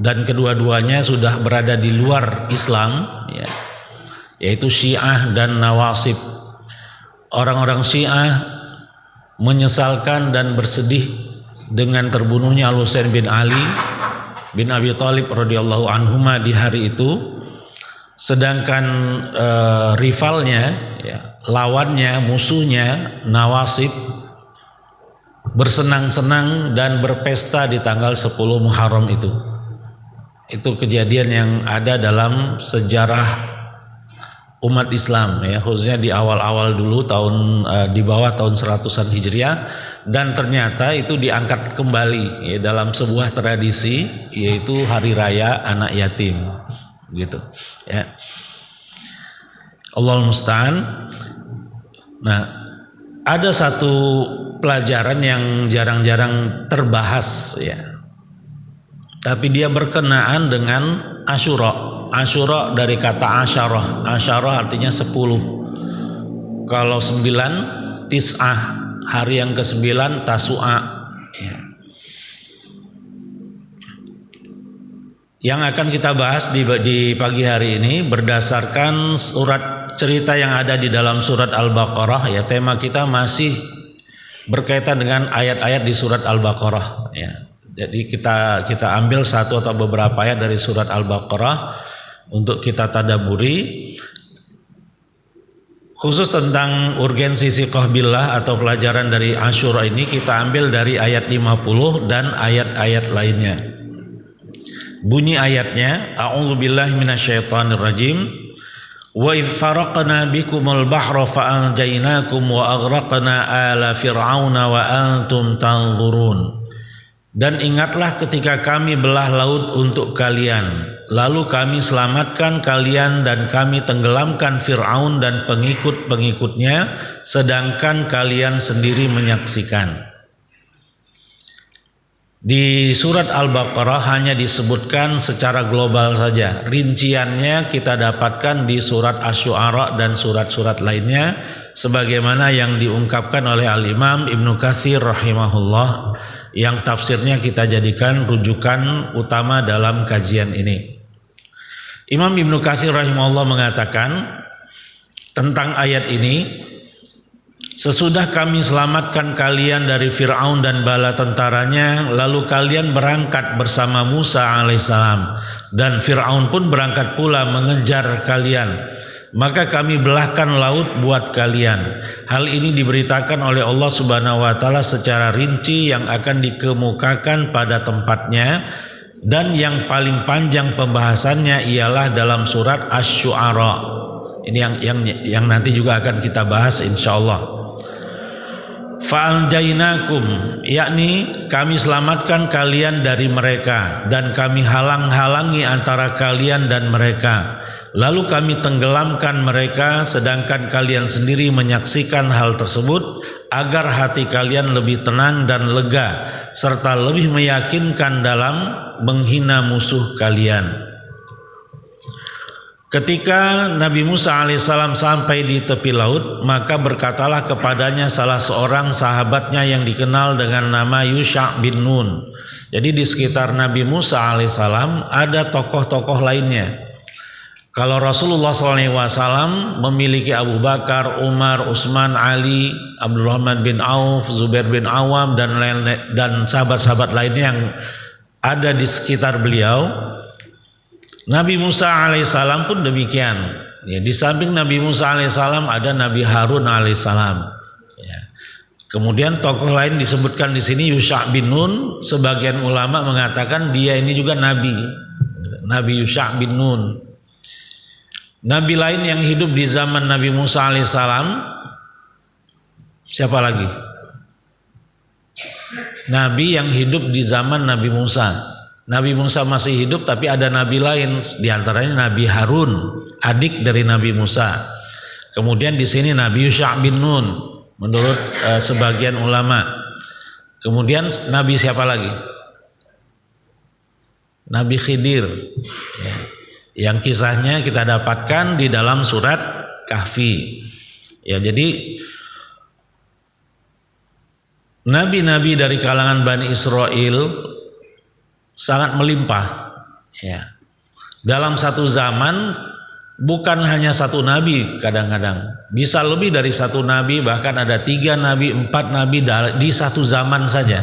dan kedua-duanya sudah berada di luar Islam, ya, yaitu Syiah dan Nawasib. Orang-orang Syiah menyesalkan dan bersedih dengan terbunuhnya Al-Husain bin Ali bin Abi Thalib radhiyallahu anhuma di hari itu, sedangkan rivalnya, ya, lawannya, musuhnya Nawasib bersenang-senang dan berpesta di tanggal 10 Muharram itu. Itu kejadian yang ada dalam sejarah umat Islam, ya, khususnya di awal-awal dulu di bawah tahun 100-an Hijriah, dan ternyata itu diangkat kembali, ya, dalam sebuah tradisi, yaitu hari raya anak yatim, gitu, ya. Allahul musta'an. Nah, ada satu pelajaran yang jarang-jarang terbahas, ya, tapi dia berkenaan dengan Asyura. Asyura dari kata asyarah. Asyarah artinya 10. Kalau 9 tis'ah, hari yang ke-9 tasu'a, ya. Yang akan kita bahas di pagi hari ini berdasarkan surat cerita yang ada di dalam surat Al-Baqarah, ya. Tema kita masih berkaitan dengan ayat-ayat di surat Al-Baqarah, ya. Jadi kita ambil satu atau beberapa ayat dari surat Al-Baqarah untuk kita tadaburi, khusus tentang urgensi siqah billah atau pelajaran dari Asyura ini. Kita ambil dari ayat 50 dan ayat-ayat lainnya. Bunyi ayatnya, a'udzubillahi minasyaitonirrajim. Wa idh faraqna bikumul bahra fa'anjaynakum wa aghraqna ala fir'auna wa antum tanzurun. Dan ingatlah ketika kami belah laut untuk kalian, lalu kami selamatkan kalian dan kami tenggelamkan Fir'aun dan pengikut-pengikutnya, sedangkan kalian sendiri menyaksikan. Di surat Al-Baqarah hanya disebutkan secara global saja. Rinciannya kita dapatkan di surat Asy-Syu'ara dan surat-surat lainnya, sebagaimana yang diungkapkan oleh Al-Imam Ibnu Katsir rahimahullah, yang tafsirnya kita jadikan rujukan utama dalam kajian ini. Imam Ibnu Katsir rahimahullah mengatakan tentang ayat ini, sesudah kami selamatkan kalian dari Fir'aun dan bala tentaranya, lalu kalian berangkat bersama Musa alaihissalam, dan Fir'aun pun berangkat pula mengejar kalian. Maka kami belahkan laut buat kalian. Hal ini diberitakan oleh Allah Subhanahu wa taala secara rinci yang akan dikemukakan pada tempatnya, dan yang paling panjang pembahasannya ialah dalam surat Asy-Syu'ara. Ini yang nanti juga akan kita bahas insyaallah. Fa'anjainakum, yakni kami selamatkan kalian dari mereka dan kami halang-halangi antara kalian dan mereka. Lalu kami tenggelamkan mereka, sedangkan kalian sendiri menyaksikan hal tersebut, agar hati kalian lebih tenang dan lega, serta lebih meyakinkan dalam menghina musuh kalian. Ketika Nabi Musa alaihissalam sampai di tepi laut, maka berkatalah kepadanya salah seorang sahabatnya yang dikenal dengan nama Yusha' bin Nun. Jadi di sekitar Nabi Musa alaihissalam ada tokoh-tokoh lainnya. Kalau Rasulullah SAW memiliki Abu Bakar, Umar, Utsman, Ali, Abdurrahman bin Auf, Zubair bin Awam, dan sahabat-sahabat lainnya yang ada di sekitar beliau, Nabi Musa alaihissalam pun demikian. Ya, di samping Nabi Musa alaihissalam ada Nabi Harun alaihissalam. Ya. Kemudian tokoh lain disebutkan di sini Yusha' bin Nun. Sebagian ulama mengatakan dia ini juga nabi, Nabi Yusha' bin Nun. Nabi lain yang hidup di zaman Nabi Musa alaihissalam siapa lagi? Nabi yang hidup di zaman Nabi Musa. Nabi Musa masih hidup, tapi ada nabi lain, diantaranya Nabi Harun, adik dari Nabi Musa. Kemudian di sini Nabi Yusha' bin Nun menurut sebagian ulama. Kemudian Nabi siapa lagi? Nabi Khidir. Ya. Yang kisahnya kita dapatkan di dalam surat Kahfi. Ya, jadi nabi-nabi dari kalangan Bani Israel sangat melimpah. Ya. Dalam satu zaman bukan hanya satu nabi, kadang-kadang bisa lebih dari satu nabi, bahkan ada 3 nabi, 4 nabi di satu zaman saja.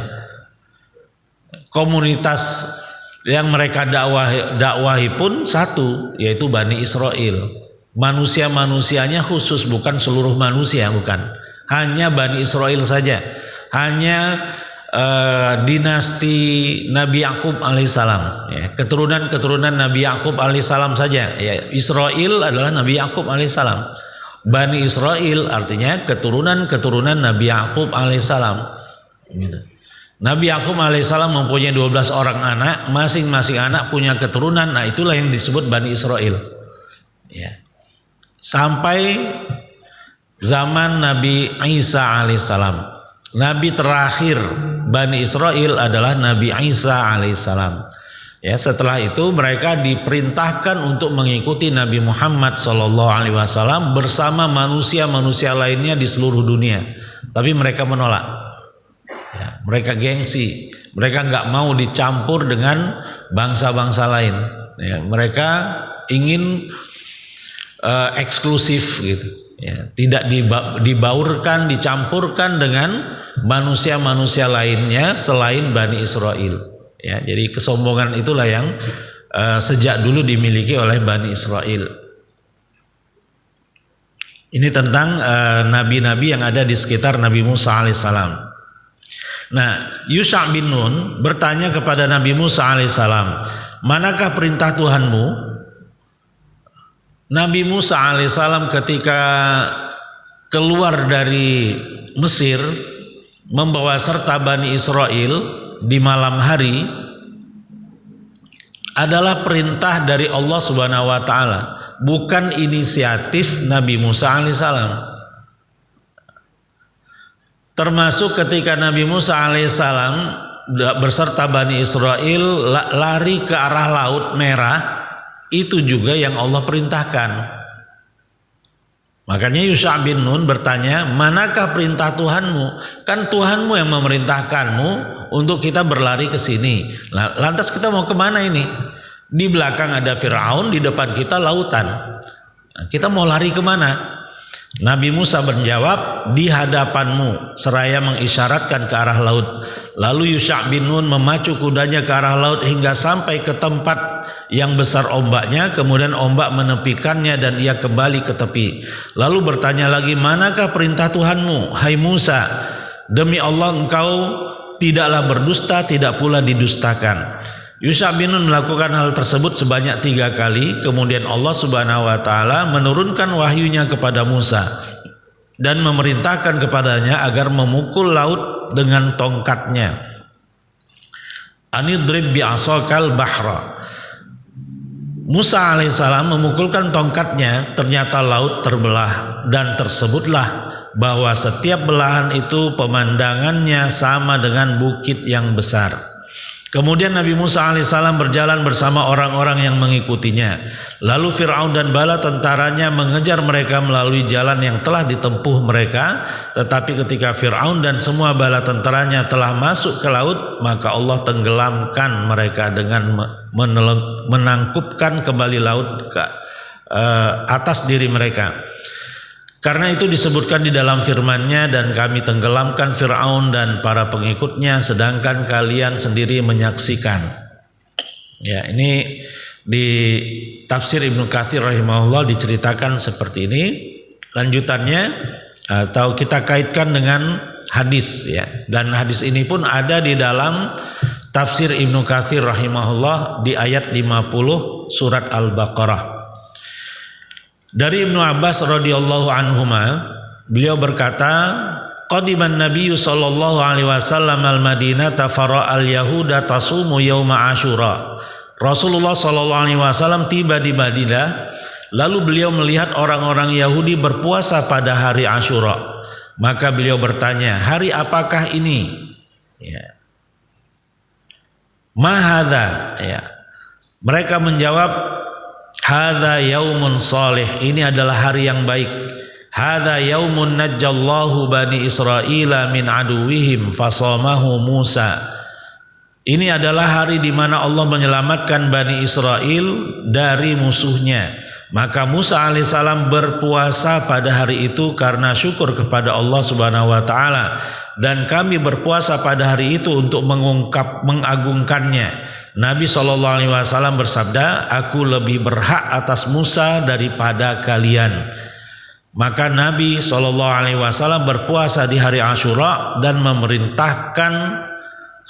Komunitas yang mereka dakwahi pun satu, yaitu Bani Israel. Manusia-manusianya khusus, bukan seluruh manusia, bukan. Hanya Bani Israel saja. Hanya dinasti Nabi Yakub alaihissalam, ya, keturunan Nabi Yakub alaihissalam saja. Ya, Israel adalah Nabi Yakub alaihissalam. Bani Israel artinya keturunan Nabi Yakub alaihissalam. Gitu. Nabi Yakub alaihissalam mempunyai 12 orang anak, masing-masing anak punya keturunan. Nah, itulah yang disebut Bani Israel. Ya. Sampai zaman Nabi Isa alaihissalam. Nabi terakhir Bani Israel adalah Nabi Isa alaihissalam. Ya, setelah itu mereka diperintahkan untuk mengikuti Nabi Muhammad SAW bersama manusia-manusia lainnya di seluruh dunia. Tapi mereka menolak. Ya, mereka gengsi. Mereka nggak mau dicampur dengan bangsa-bangsa lain. Ya, mereka ingin eksklusif gitu. Ya, tidak dibaurkan, dicampurkan dengan manusia-manusia lainnya selain Bani Israel. Ya, jadi kesombongan itulah yang sejak dulu dimiliki oleh Bani Israel. Ini tentang nabi-nabi yang ada di sekitar Nabi Musa alaihissalam. Nah, Yusha bin Nun bertanya kepada Nabi Musa alaihissalam, manakah perintah Tuhanmu? Nabi Musa alaihissalam ketika keluar dari Mesir membawa serta Bani Israel di malam hari adalah perintah dari Allah Subhanahu wa taala, bukan inisiatif Nabi Musa alaihissalam. Termasuk ketika Nabi Musa alaihissalam berserta Bani Israel lari ke arah Laut Merah, itu juga yang Allah perintahkan. Makanya Yusha bin Nun bertanya, manakah perintah Tuhanmu? Kan Tuhanmu yang memerintahkanmu untuk kita berlari ke sini. Lantas kita mau kemana ini? Di belakang ada Fir'aun, di depan kita lautan. Kita mau lari kemana? Nabi Musa menjawab, di hadapanmu, seraya mengisyaratkan ke arah laut. Lalu Yusha bin Nun memacu kudanya ke arah laut hingga sampai ke tempat yang besar ombaknya, kemudian ombak menepikannya dan ia kembali ke tepi. Lalu bertanya lagi, manakah perintah Tuhanmu, hai Musa? Demi Allah engkau tidaklah berdusta, tidak pula didustakan. Yusha bin Nun melakukan hal tersebut sebanyak 3 kali. Kemudian Allah Subhanahu wa taala menurunkan wahyunya kepada Musa dan memerintahkan kepadanya agar memukul laut dengan tongkatnya. Anidrib bi'asakal bahra. Musa alaihissalam memukulkan tongkatnya, ternyata laut terbelah, dan tersebutlah bahwa setiap belahan itu pemandangannya sama dengan bukit yang besar. Kemudian Nabi Musa alaihissalam berjalan bersama orang-orang yang mengikutinya. Lalu Fir'aun dan bala tentaranya mengejar mereka melalui jalan yang telah ditempuh mereka. Tetapi ketika Fir'aun dan semua bala tentaranya telah masuk ke laut, maka Allah tenggelamkan mereka dengan menangkupkan kembali laut ke atas diri mereka. Karena itu disebutkan di dalam firman-Nya, dan kami tenggelamkan Fir'aun dan para pengikutnya sedangkan kalian sendiri menyaksikan. Ya, ini di tafsir Ibnu Katsir rahimahullah diceritakan seperti ini. Lanjutannya atau kita kaitkan dengan hadis, ya. Dan hadis ini pun ada di dalam tafsir Ibnu Katsir rahimahullah di ayat 50 surat Al-Baqarah. Dari Ibnu Abbas radhiyallahu anhuma, beliau berkata, qadiman Nabiyyu sallallahu alaihi wasallam al-Madinata fara al-yahuda tasumu yauma Asyura. Rasulullah sallallahu alaihi wasallam tiba di Madinah, lalu beliau melihat orang-orang Yahudi berpuasa pada hari Asyura. Maka beliau bertanya, hari apakah ini? Ya. Ma hadza? Ya. Mereka menjawab, hadza yaumun salih, ini adalah hari yang baik. Hadza yaumun najjallahu bani Israila min aduwihim fasamahu Musa. Ini adalah hari di mana Allah menyelamatkan Bani Israel dari musuhnya. Maka Musa alaihissalam berpuasa pada hari itu karena syukur kepada Allah Subhanahu wa taala, dan kami berpuasa pada hari itu untuk mengagungkannya. Nabi SAW bersabda, aku lebih berhak atas Musa daripada kalian. Maka Nabi SAW berpuasa di hari Asyura dan memerintahkan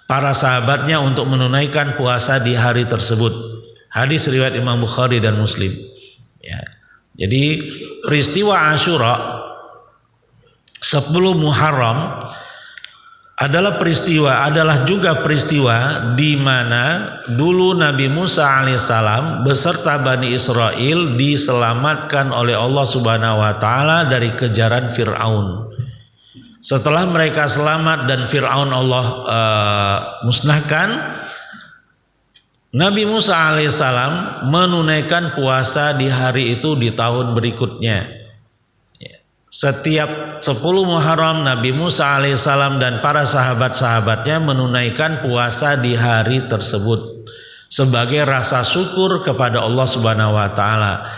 para sahabatnya untuk menunaikan puasa di hari tersebut. Hadis riwayat Imam Bukhari dan Muslim. Ya. Jadi peristiwa Asyura 10 Muharram adalah juga peristiwa di mana dulu Nabi Musa alaihissalam beserta Bani Israel diselamatkan oleh Allah Subhanahu wa taala dari kejaran Fir'aun. Setelah mereka selamat dan Fir'aun Allah musnahkan, Nabi Musa alaihissalam menunaikan puasa di hari itu di tahun berikutnya. Setiap 10 Muharram Nabi Musa alaihissalam dan para sahabat-sahabatnya menunaikan puasa di hari tersebut sebagai rasa syukur kepada Allah Subhanahu wa taala.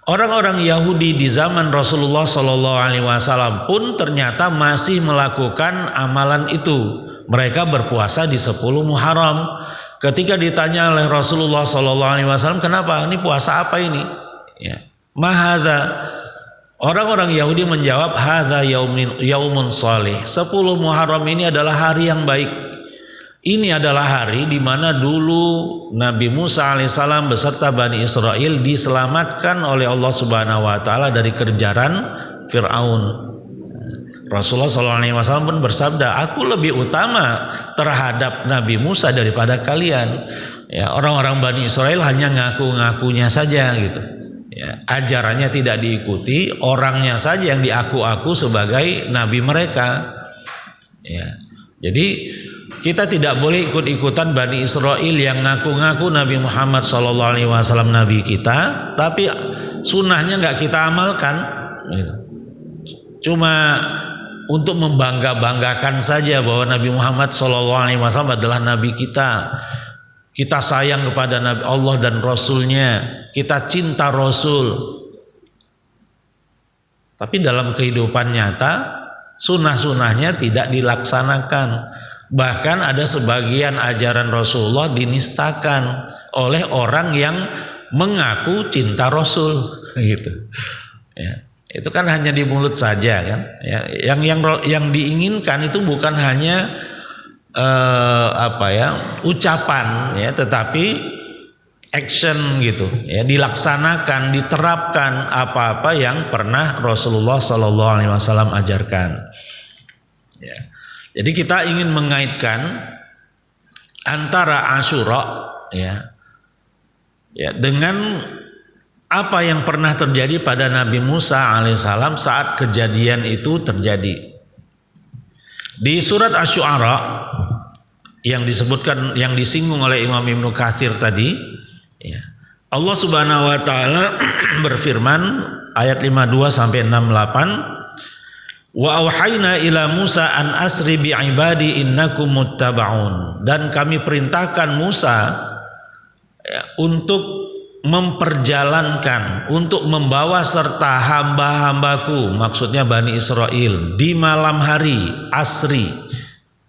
Orang-orang Yahudi di zaman Rasulullah SAW pun ternyata masih melakukan amalan itu. Mereka berpuasa di 10 Muharram. Ketika ditanya oleh Rasulullah SAW, kenapa? Ini puasa apa ini? Ya. Mahadha. Orang-orang Yahudi menjawab, hadza yaumun shalih. 10 Muharram ini adalah hari yang baik. Ini adalah hari di mana dulu Nabi Musa alaihissalam beserta Bani Israel diselamatkan oleh Allah Subhanahu wa taala dari kejaran Fir'aun. Rasulullah SAW pun bersabda, aku lebih utama terhadap Nabi Musa daripada kalian. Ya, orang-orang Bani Israel hanya ngaku-ngakunya saja gitu. Ya, ajarannya tidak diikuti, orangnya saja yang diaku-aku sebagai nabi mereka. Ya, jadi kita tidak boleh ikut-ikutan Bani Israel yang ngaku-ngaku Nabi Muhammad SAW nabi kita, tapi sunnahnya nggak kita amalkan. Gitu. Cuma untuk membangga-banggakan saja bahwa Nabi Muhammad SAW adalah nabi kita. Kita sayang kepada Nabi Allah dan Rasulnya, kita cinta Rasul. Tapi dalam kehidupan nyata sunnah-sunnahnya tidak dilaksanakan. Bahkan ada sebagian ajaran Rasulullah dinistakan oleh orang yang mengaku cinta Rasul, gitu. Ya, itu kan hanya di mulut saja kan. Ya, yang diinginkan itu bukan hanya ucapan ya, tetapi action gitu ya, dilaksanakan, diterapkan apa-apa yang pernah Rasulullah SAW ajarkan ya. Jadi kita ingin mengaitkan antara Asyura ya dengan apa yang pernah terjadi pada Nabi Musa alaihissalam saat kejadian itu terjadi. Di surat Asy-Syu'ara yang disebutkan, yang disinggung oleh Imam Ibnu Katsir tadi ya, Allah Subhanahu wa taala berfirman ayat 52 sampai 68, wa auhayna ila Musa an asri bi ibadi innakum muttaba'un, dan kami perintahkan Musa ya, untuk memperjalankan, untuk membawa serta hamba-hambaku, maksudnya Bani Israel, di malam hari asri.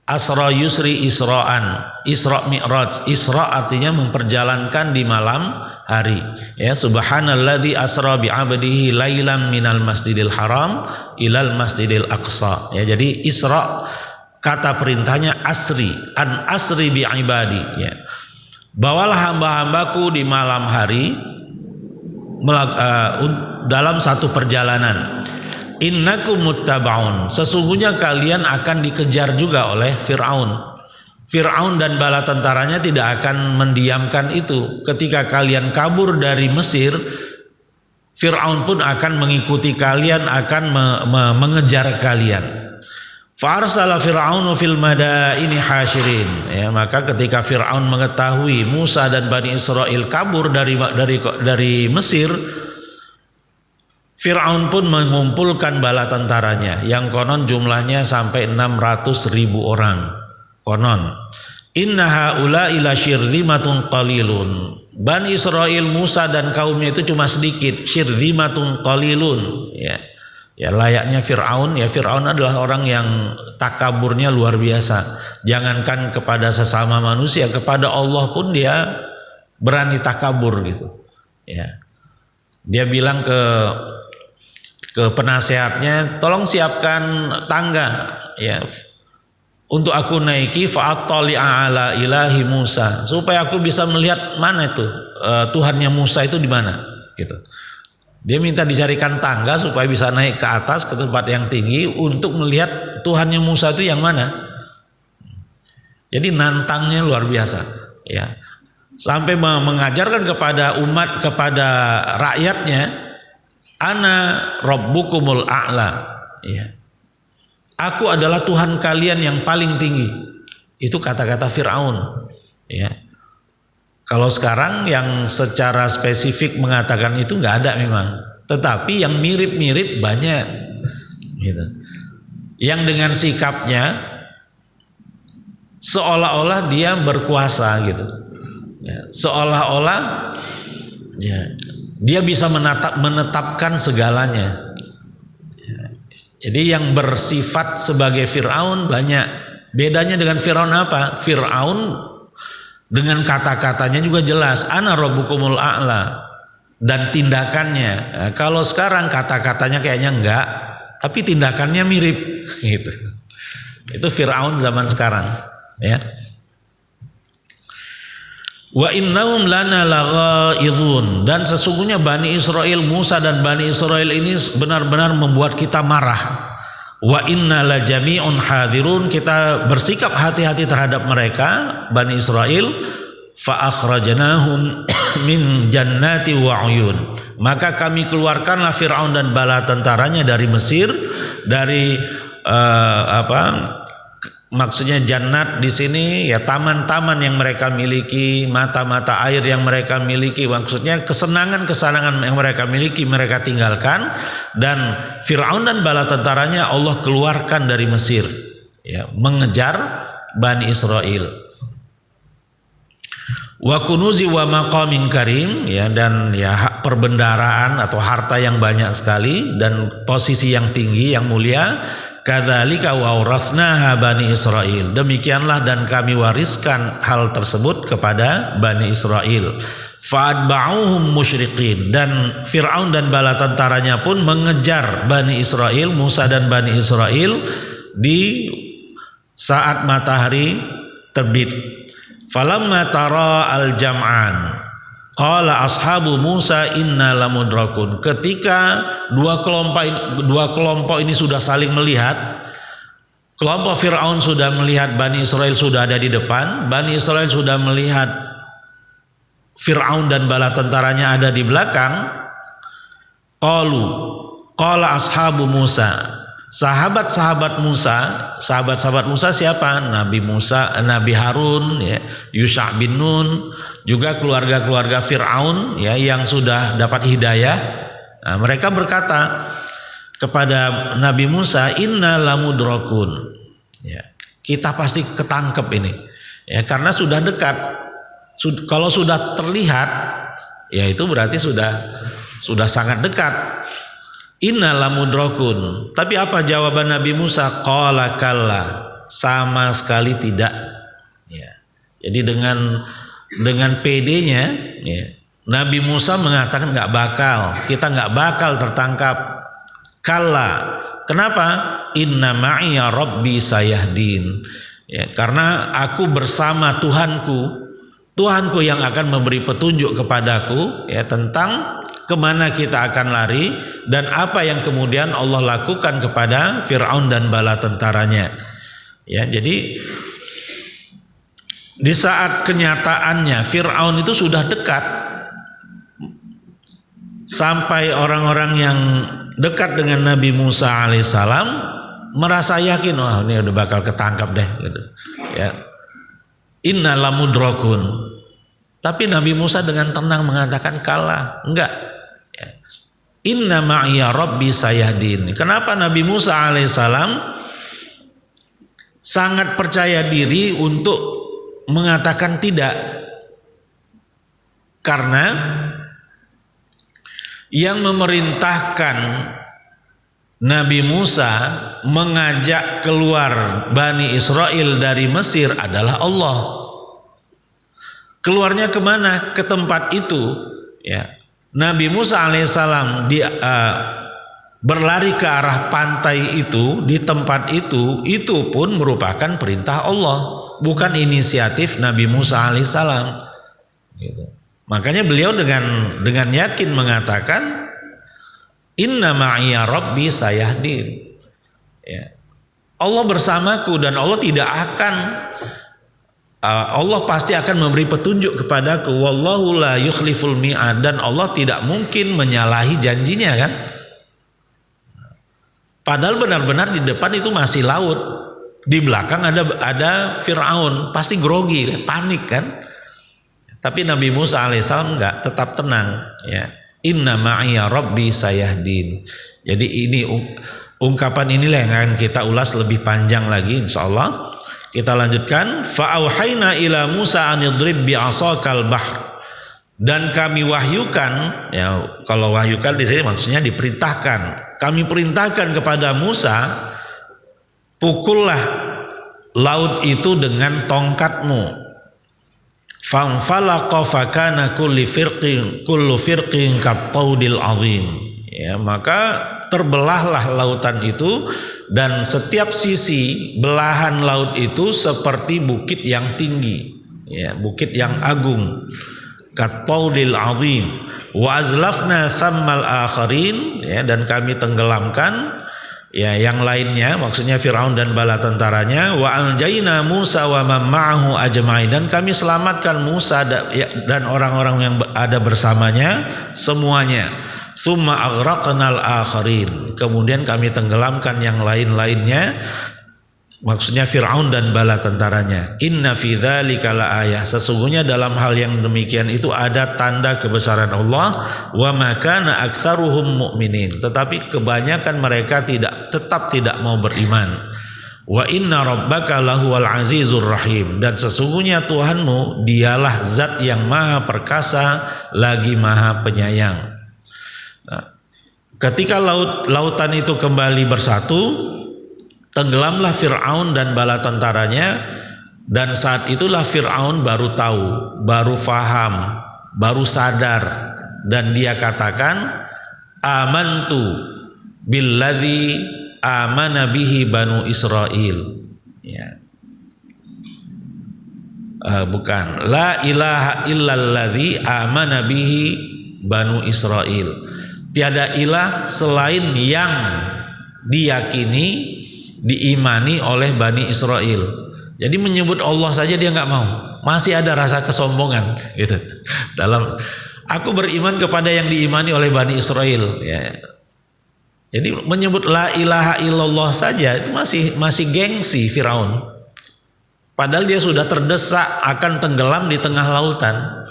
Asra yusri isra'an, Isra mi'raj. Isra artinya memperjalankan di malam hari ya. Subhanalladzi asra bi 'abdihi lailan minal masjidil haram ilal masjidil aqsa ya. Jadi Isra kata perintahnya asri, an asri bi ibadi ya. Bawalah hamba-hambaku di malam hari dalam satu perjalanan. Innakum muttaba'un, sesungguhnya kalian akan dikejar juga oleh Fir'aun. Fir'aun dan bala tentaranya tidak akan mendiamkan itu. Ketika kalian kabur dari Mesir, Fir'aun pun akan mengikuti kalian, akan mengejar kalian. Fa'arsala Fir'aunu fil madaini hasyirin ya, maka ketika Fir'aun mengetahui Musa dan Bani Israel kabur dari Mesir, Fir'aun pun mengumpulkan bala tentaranya yang konon jumlahnya sampai 600.000 orang konon. Inna haula ila syirzimatun qalilun. Bani Israel, Musa dan kaumnya itu cuma sedikit, syirzimatun qalilun, ya. Ya layaknya Fir'aun, ya Fir'aun adalah orang yang takaburnya luar biasa. Jangankan kepada sesama manusia, kepada Allah pun dia berani takabur gitu. Ya. Dia bilang ke penasehatnya, tolong siapkan tangga ya untuk aku naiki fa'attali'a ala ilahi Musa, supaya aku bisa melihat mana itu Tuhannya Musa itu di mana gitu. Dia minta dicarikan tangga supaya bisa naik ke atas ke tempat yang tinggi untuk melihat Tuhannya Musa itu yang mana. Jadi nantangnya luar biasa ya. Sampai mengajarkan kepada umat, kepada rakyatnya, ana rabbukumul a'la ya. Aku adalah Tuhan kalian yang paling tinggi. Itu kata-kata Fir'aun ya. Kalau sekarang yang secara spesifik mengatakan itu nggak ada memang, tetapi yang mirip-mirip banyak gitu. Yang dengan sikapnya seolah-olah dia berkuasa gitu ya. Seolah-olah ya, dia bisa menetapkan segalanya ya. Jadi yang bersifat sebagai Fir'aun banyak. Bedanya dengan Fir'aun apa? Fir'aun dengan kata-katanya juga jelas, ana rabbukumul a'la, dan tindakannya. Nah, kalau sekarang kata-katanya kayaknya enggak, tapi tindakannya mirip gitu. Itu Fir'aun zaman sekarang ya. Wa innahum lana laghaidun, dan sesungguhnya Bani Israel, Musa dan Bani Israel ini benar-benar membuat kita marah. Wa inna la jami'un hadirun, kita bersikap hati-hati terhadap mereka Bani Israel. Fa akhrajnahum min jannati wa uyun, maka kami keluarkanlah Fir'aun dan bala tentaranya dari Mesir, dari maksudnya jannat di sini ya taman-taman yang mereka miliki, mata-mata air yang mereka miliki, maksudnya kesenangan-kesenangan yang mereka miliki mereka tinggalkan, dan Fir'aun dan bala tentaranya Allah keluarkan dari Mesir ya, mengejar Bani Israel. Wa kunuzi wa maqamin karim ya, dan ya hak perbendaraan atau harta yang banyak sekali dan posisi yang tinggi yang mulia. Kadzalika wa awrathnaha Bani Israil, demikianlah dan kami wariskan hal tersebut kepada Bani Israel. Fa'atba'uhum musyriqin, dan Fir'aun dan bala tentaranya pun mengejar Bani Israel, Musa dan Bani Israel di saat matahari terbit. Falamma tara al-jam'an qala ashabu Musa inna lamudrakun, ketika dua kelompok ini sudah saling melihat, kelompok Fir'aun sudah melihat Bani Israel sudah ada di depan, Bani Israel sudah melihat Fir'aun dan bala tentaranya ada di belakang. Qala ashabu Musa, sahabat-sahabat Musa siapa? Nabi Musa, Nabi Harun ya, Yusha bin Nun, juga keluarga-keluarga Fir'aun ya yang sudah dapat hidayah. Nah, mereka berkata kepada Nabi Musa, inna lamudrakun ya, kita pasti ketangkep ini ya, karena sudah dekat. Kalau sudah terlihat ya itu berarti sudah sangat dekat. Inna lamudrakun. Tapi apa jawaban Nabi Musa? Qala kalla, sama sekali tidak ya. Jadi dengan PD-nya ya, Nabi Musa mengatakan kita nggak bakal tertangkap. Kalla, kenapa? Inna ma'iya rabbi sayahdin ya, karena aku bersama Tuhanku yang akan memberi petunjuk kepadaku ya tentang kemana kita akan lari dan apa yang kemudian Allah lakukan kepada Fir'aun dan bala tentaranya ya. Jadi di saat kenyataannya Fir'aun itu sudah dekat, sampai orang-orang yang dekat dengan Nabi Musa alaihissalam merasa yakin, wah ini udah bakal ketangkap deh gitu ya. Inna lamudrakun. Tapi Nabi Musa dengan tenang mengatakan kalah, enggak ya. Inna ma'iya rabbi sayahdin. Kenapa Nabi Musa alaihissalam sangat percaya diri untuk mengatakan tidak, karena yang memerintahkan Nabi Musa mengajak keluar Bani Israel dari Mesir adalah Allah. Keluarnya kemana? Ke tempat itu, ya. Nabi Musa alaihissalam berlari ke arah pantai itu, di tempat itu pun merupakan perintah Allah, bukan inisiatif Nabi Musa alaihissalam. Gitu. Makanya beliau dengan yakin mengatakan, Inna ma'iya Rabbi sayahdin. Ya. Allah bersamaku dan Allah tidak akan, Allah pasti akan memberi petunjuk kepadaku. Wallahu la yukhliful mi'ad, dan Allah tidak mungkin menyalahi janjinya kan. Padahal benar-benar di depan itu masih laut, di belakang ada Fir'aun, pasti grogi, panik kan. Tapi Nabi Musa alaihissalam enggak, tetap tenang, ya. Inna ma'iya Rabbi sayahdin. Jadi ini ungkapan inilah yang akan kita ulas lebih panjang lagi insyaallah. Kita lanjutkan. Fa'auhayna ila Musa an idrib bi'asakal bahr. Dan kami wahyukan, ya, kalau wahyukan di sini maksudnya diperintahkan. Kami perintahkan kepada Musa, pukullah laut itu dengan tongkatmu. Fanfalaqa fakana kullu firqin kattaudil azim. Ya, maka terbelahlah lautan itu, dan setiap sisi belahan laut itu seperti bukit yang tinggi, ya, bukit yang agung. Kattaudil azim. Wa azlafna thammal akharin, ya, dan kami tenggelamkan, ya, yang lainnya, maksudnya Firaun dan bala tentaranya. Wa anjayna Musa wa man ma'ahu ajma'in, dan kami selamatkan Musa dan orang-orang yang ada bersamanya semuanya. Tsumma aghraqnal akharin, kemudian kami tenggelamkan yang lain-lainnya, maksudnya Firaun dan bala tentaranya. Inna fi dzalika laayah, sesungguhnya dalam hal yang demikian itu ada tanda kebesaran Allah. Wa ma kana aktsaruhum mu'minin, tetapi kebanyakan mereka tetap tidak mau beriman. Wa inna rabbaka lahuwal azizur rahim, dan sesungguhnya Tuhanmu dialah zat yang maha perkasa lagi maha penyayang. Nah, ketika lautan itu kembali bersatu, tenggelamlah Fir'aun dan bala tentaranya, dan saat itulah Fir'aun baru tahu, baru faham, baru sadar, dan dia katakan, amantu billadzi amana bihi banu Israel. Ya. Bukan, la ilaha illalladzi amana bihi banu Israel. Tiada ilah selain yang diyakini, diimani oleh Bani Israel. Jadi menyebut Allah saja dia nggak mau, masih ada rasa kesombongan gitu. Dalam aku beriman kepada yang diimani oleh Bani Israel, ya. Jadi menyebut la ilaha illallah saja itu masih gengsi Firaun. Padahal dia sudah terdesak akan tenggelam di tengah lautan.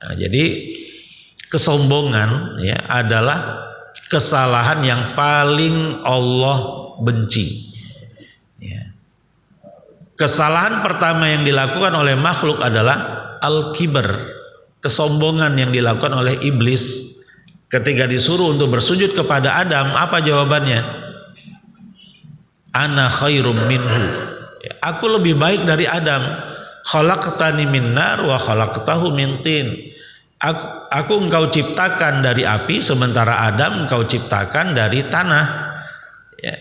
Nah, jadi kesombongan, ya, adalah kesalahan yang paling Allah benci. Ya. Kesalahan pertama yang dilakukan oleh makhluk adalah al-kibar, kesombongan yang dilakukan oleh iblis. Ketika disuruh untuk bersujud kepada Adam, apa jawabannya? Ana khairum minhu. Ya, aku lebih baik dari Adam. Khalaqtani min nar wa khalaqtahu min tin. Aku engkau ciptakan dari api, sementara Adam engkau ciptakan dari tanah. Ya.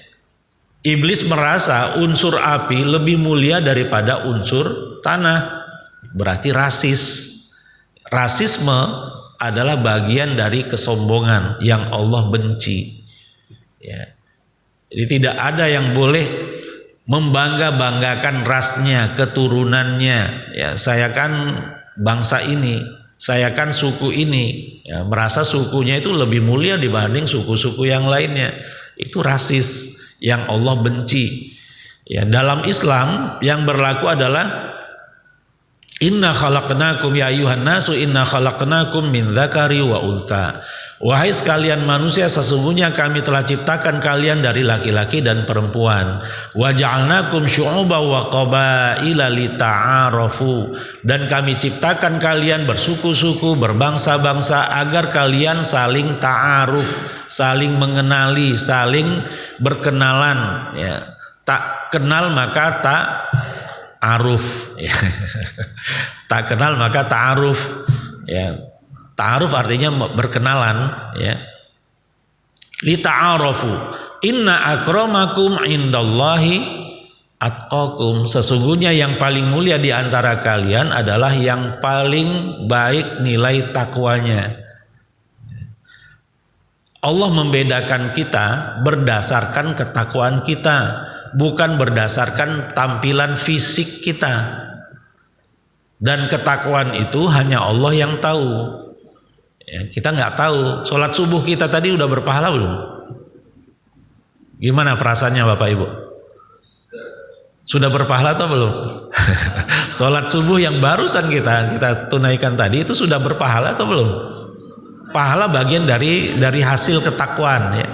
Iblis merasa unsur api lebih mulia daripada unsur tanah. Berarti rasis. Rasisme adalah bagian dari kesombongan yang Allah benci. Ya. Jadi tidak ada yang boleh membangga-banggakan rasnya, keturunannya. Ya, saya kan bangsa ini, saya kan suku ini, ya, merasa sukunya itu lebih mulia dibanding suku-suku yang lainnya. Itu rasis yang Allah benci. Ya, dalam Islam yang berlaku adalah Inna khalaqnakum ya ayuhan nasu inna khalaqnakum min dzakari wa untha. Wahai sekalian manusia, sesungguhnya kami telah ciptakan kalian dari laki-laki dan perempuan. Wa ja'alnakum syu'uban wa qabaila lita'arafu. Dan kami ciptakan kalian bersuku-suku, berbangsa-bangsa agar kalian saling ta'aruf, saling mengenali, saling berkenalan, ya. Tak kenal maka tak aruf, ya. Tak kenal maka ta'aruf, ya. Ta'aruf artinya berkenalan, ya. Li ta'arafu. Inna akramakum indallahi atqakum. Sesungguhnya yang paling mulia di antara kalian adalah yang paling baik nilai takwanya. Allah membedakan kita berdasarkan ketakwaan kita, bukan berdasarkan tampilan fisik kita. Dan ketakwaan itu hanya Allah yang tahu. Ya, kita nggak tahu. Sholat subuh kita tadi udah berpahala belum? Gimana perasaannya Bapak Ibu? Sudah berpahala atau belum? Sholat subuh yang barusan kita tunaikan tadi itu sudah berpahala atau belum? Pahala bagian dari hasil ketakwaan, ya.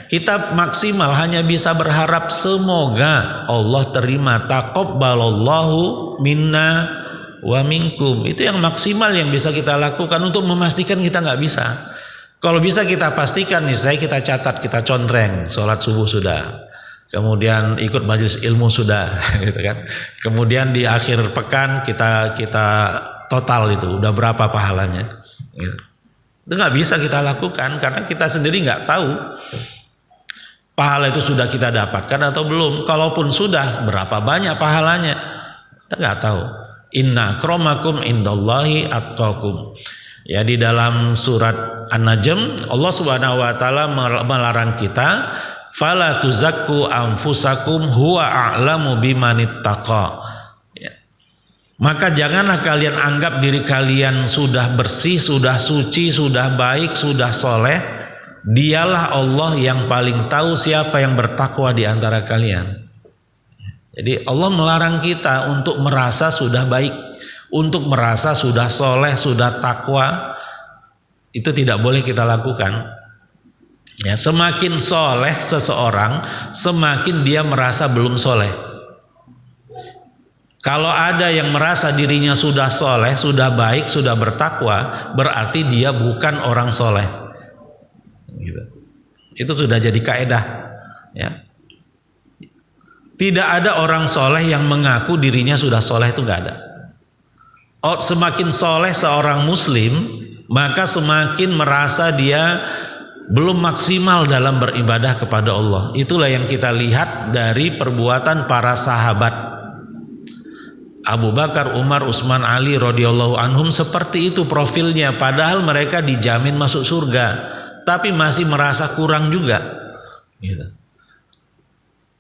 Kita maksimal hanya bisa berharap semoga Allah terima, taqabbalallahu minna wa minkum. Itu yang maksimal yang bisa kita lakukan. Untuk memastikan kita nggak bisa. Kalau bisa kita pastikan nih, saya kita catat, kita contreng, sholat subuh sudah, kemudian ikut majelis ilmu sudah, gitu kan. Kemudian di akhir pekan kita total itu udah berapa pahalanya. Gitu. Itu nggak bisa kita lakukan karena kita sendiri nggak tahu pahala itu sudah kita dapatkan atau belum. Kalaupun sudah, berapa banyak pahalanya kita nggak tahu. Inna akramakum indallahi atqakum. Ya, di dalam surat An-Najm Allah Subhanahu wa taala melarang kita fala tuzakku anfusakum huwa a'lamu bimanittaqa. Ya. Maka janganlah kalian anggap diri kalian sudah bersih, sudah suci, sudah baik, sudah soleh. Dialah Allah yang paling tahu siapa yang bertakwa di antara kalian. Jadi Allah melarang kita untuk merasa sudah baik, untuk merasa sudah soleh, sudah takwa. Itu tidak boleh kita lakukan. Ya, semakin soleh seseorang, semakin dia merasa belum soleh. Kalau ada yang merasa dirinya sudah soleh, sudah baik, sudah bertakwa, berarti dia bukan orang soleh. Gitu. Itu sudah jadi kaedah. Ya. Tidak ada orang soleh yang mengaku dirinya sudah soleh, itu nggak ada. Semakin soleh seorang muslim, maka semakin merasa dia belum maksimal dalam beribadah kepada Allah. Itulah yang kita lihat dari perbuatan para sahabat Abu Bakar, Umar, Utsman, Ali radhiyallahu anhum. Seperti itu profilnya, padahal mereka dijamin masuk surga, tapi masih merasa kurang juga, gitu.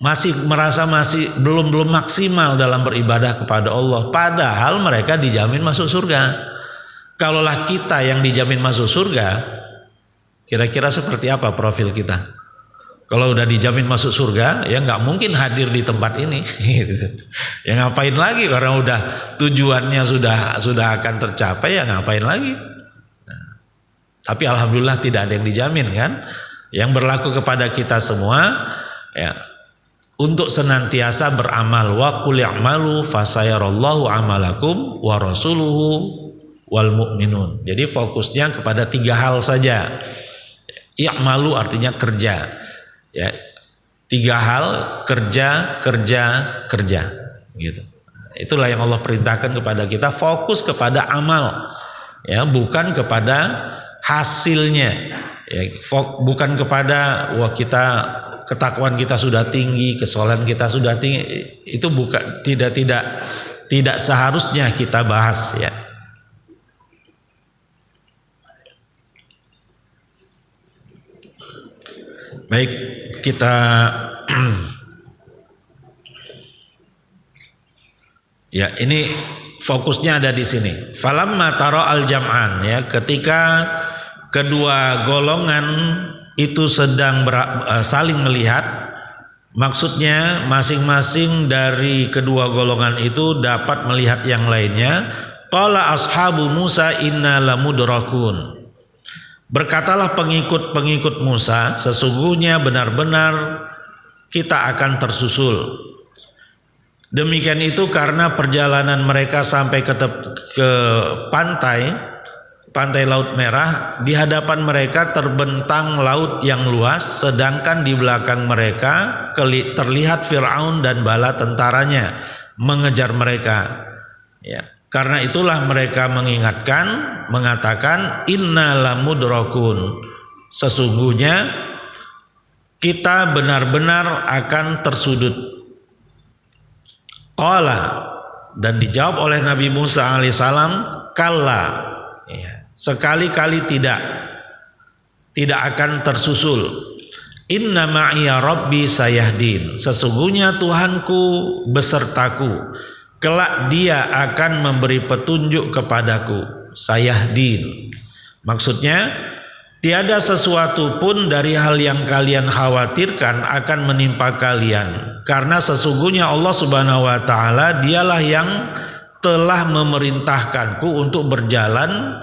Masih merasa belum maksimal dalam beribadah kepada Allah, padahal mereka dijamin masuk surga. Kalaulah kita yang dijamin masuk surga, kira-kira seperti apa profil kita? Kalau udah dijamin masuk surga, ya nggak mungkin hadir di tempat ini. Ya ngapain lagi? Karena udah tujuannya sudah akan tercapai, ya ngapain lagi? Nah, tapi alhamdulillah tidak ada yang dijamin, kan? Yang berlaku kepada kita semua, ya, untuk senantiasa beramal. Wa qul i'malu fasayarallahu amalakum wa rasuluhu wal mu'minun. Jadi fokusnya kepada 3 hal saja. I'malu artinya kerja. Ya. 3 hal, kerja gitu. Itulah yang Allah perintahkan kepada kita, fokus kepada amal. Ya, bukan kepada hasilnya. Ya, bukan kepada ketakwaan kita sudah tinggi, kesolehan kita sudah tinggi. Itu bukan, tidak seharusnya kita bahas, ya. Baik, kita ya, ini fokusnya ada di sini. Falamma tara al-jam'an, ya, ketika kedua golongan itu sedang saling melihat, Maksudnya masing-masing dari kedua golongan itu dapat melihat yang lainnya. Qala ashabu Musa inna lamudrakun. Berkatalah pengikut-pengikut Musa, sesungguhnya benar-benar kita akan tersusul. Demikian itu karena perjalanan mereka sampai ke pantai Laut Merah, di hadapan mereka terbentang laut yang luas, sedangkan di belakang mereka terlihat Fir'aun dan bala tentaranya mengejar mereka. Ya, karena itulah mereka mengatakan inna lamudrakun. Sesungguhnya kita benar-benar akan tersudut. Qala, dan dijawab oleh Nabi Musa alaihissalam, kalla, ya, sekali-kali tidak akan tersusul. Inna ma'iya rabbi sayahdin. Sesungguhnya Tuhanku besertaku, kelak dia akan memberi petunjuk kepadaku. Sayahdin, maksudnya tiada sesuatu pun dari hal yang kalian khawatirkan akan menimpa kalian, karena sesungguhnya Allah Subhanahu wa taala dialah yang telah memerintahkanku untuk berjalan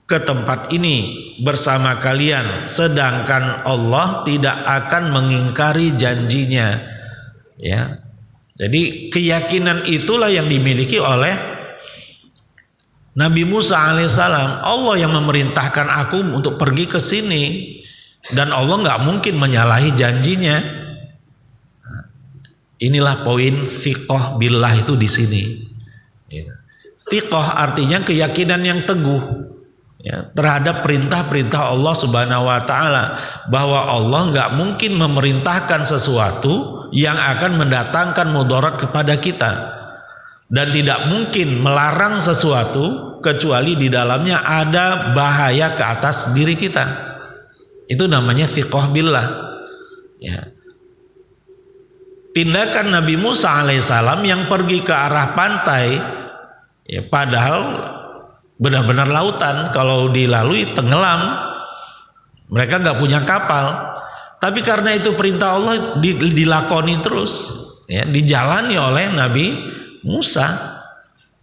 ke tempat ini bersama kalian, sedangkan Allah tidak akan mengingkari janjinya. Ya. Jadi keyakinan itulah yang dimiliki oleh Nabi Musa alaihissalam. Allah yang memerintahkan aku untuk pergi ke sini, dan Allah nggak mungkin menyalahi janjinya. Inilah poin thiqah billah itu di sini. Thiqah artinya keyakinan yang teguh, ya, terhadap perintah-perintah Allah Subhanahu wa taala, bahwa Allah nggak mungkin memerintahkan sesuatu yang akan mendatangkan mudarat kepada kita, dan tidak mungkin melarang sesuatu kecuali di dalamnya ada bahaya ke atas diri kita. Itu namanya thiqah billah. Ya. Tindakan Nabi Musa alaihissalam yang pergi ke arah pantai, ya, padahal benar-benar lautan, kalau dilalui tenggelam, mereka nggak punya kapal, tapi karena itu perintah Allah dilakoni terus, ya, dijalani oleh Nabi Musa.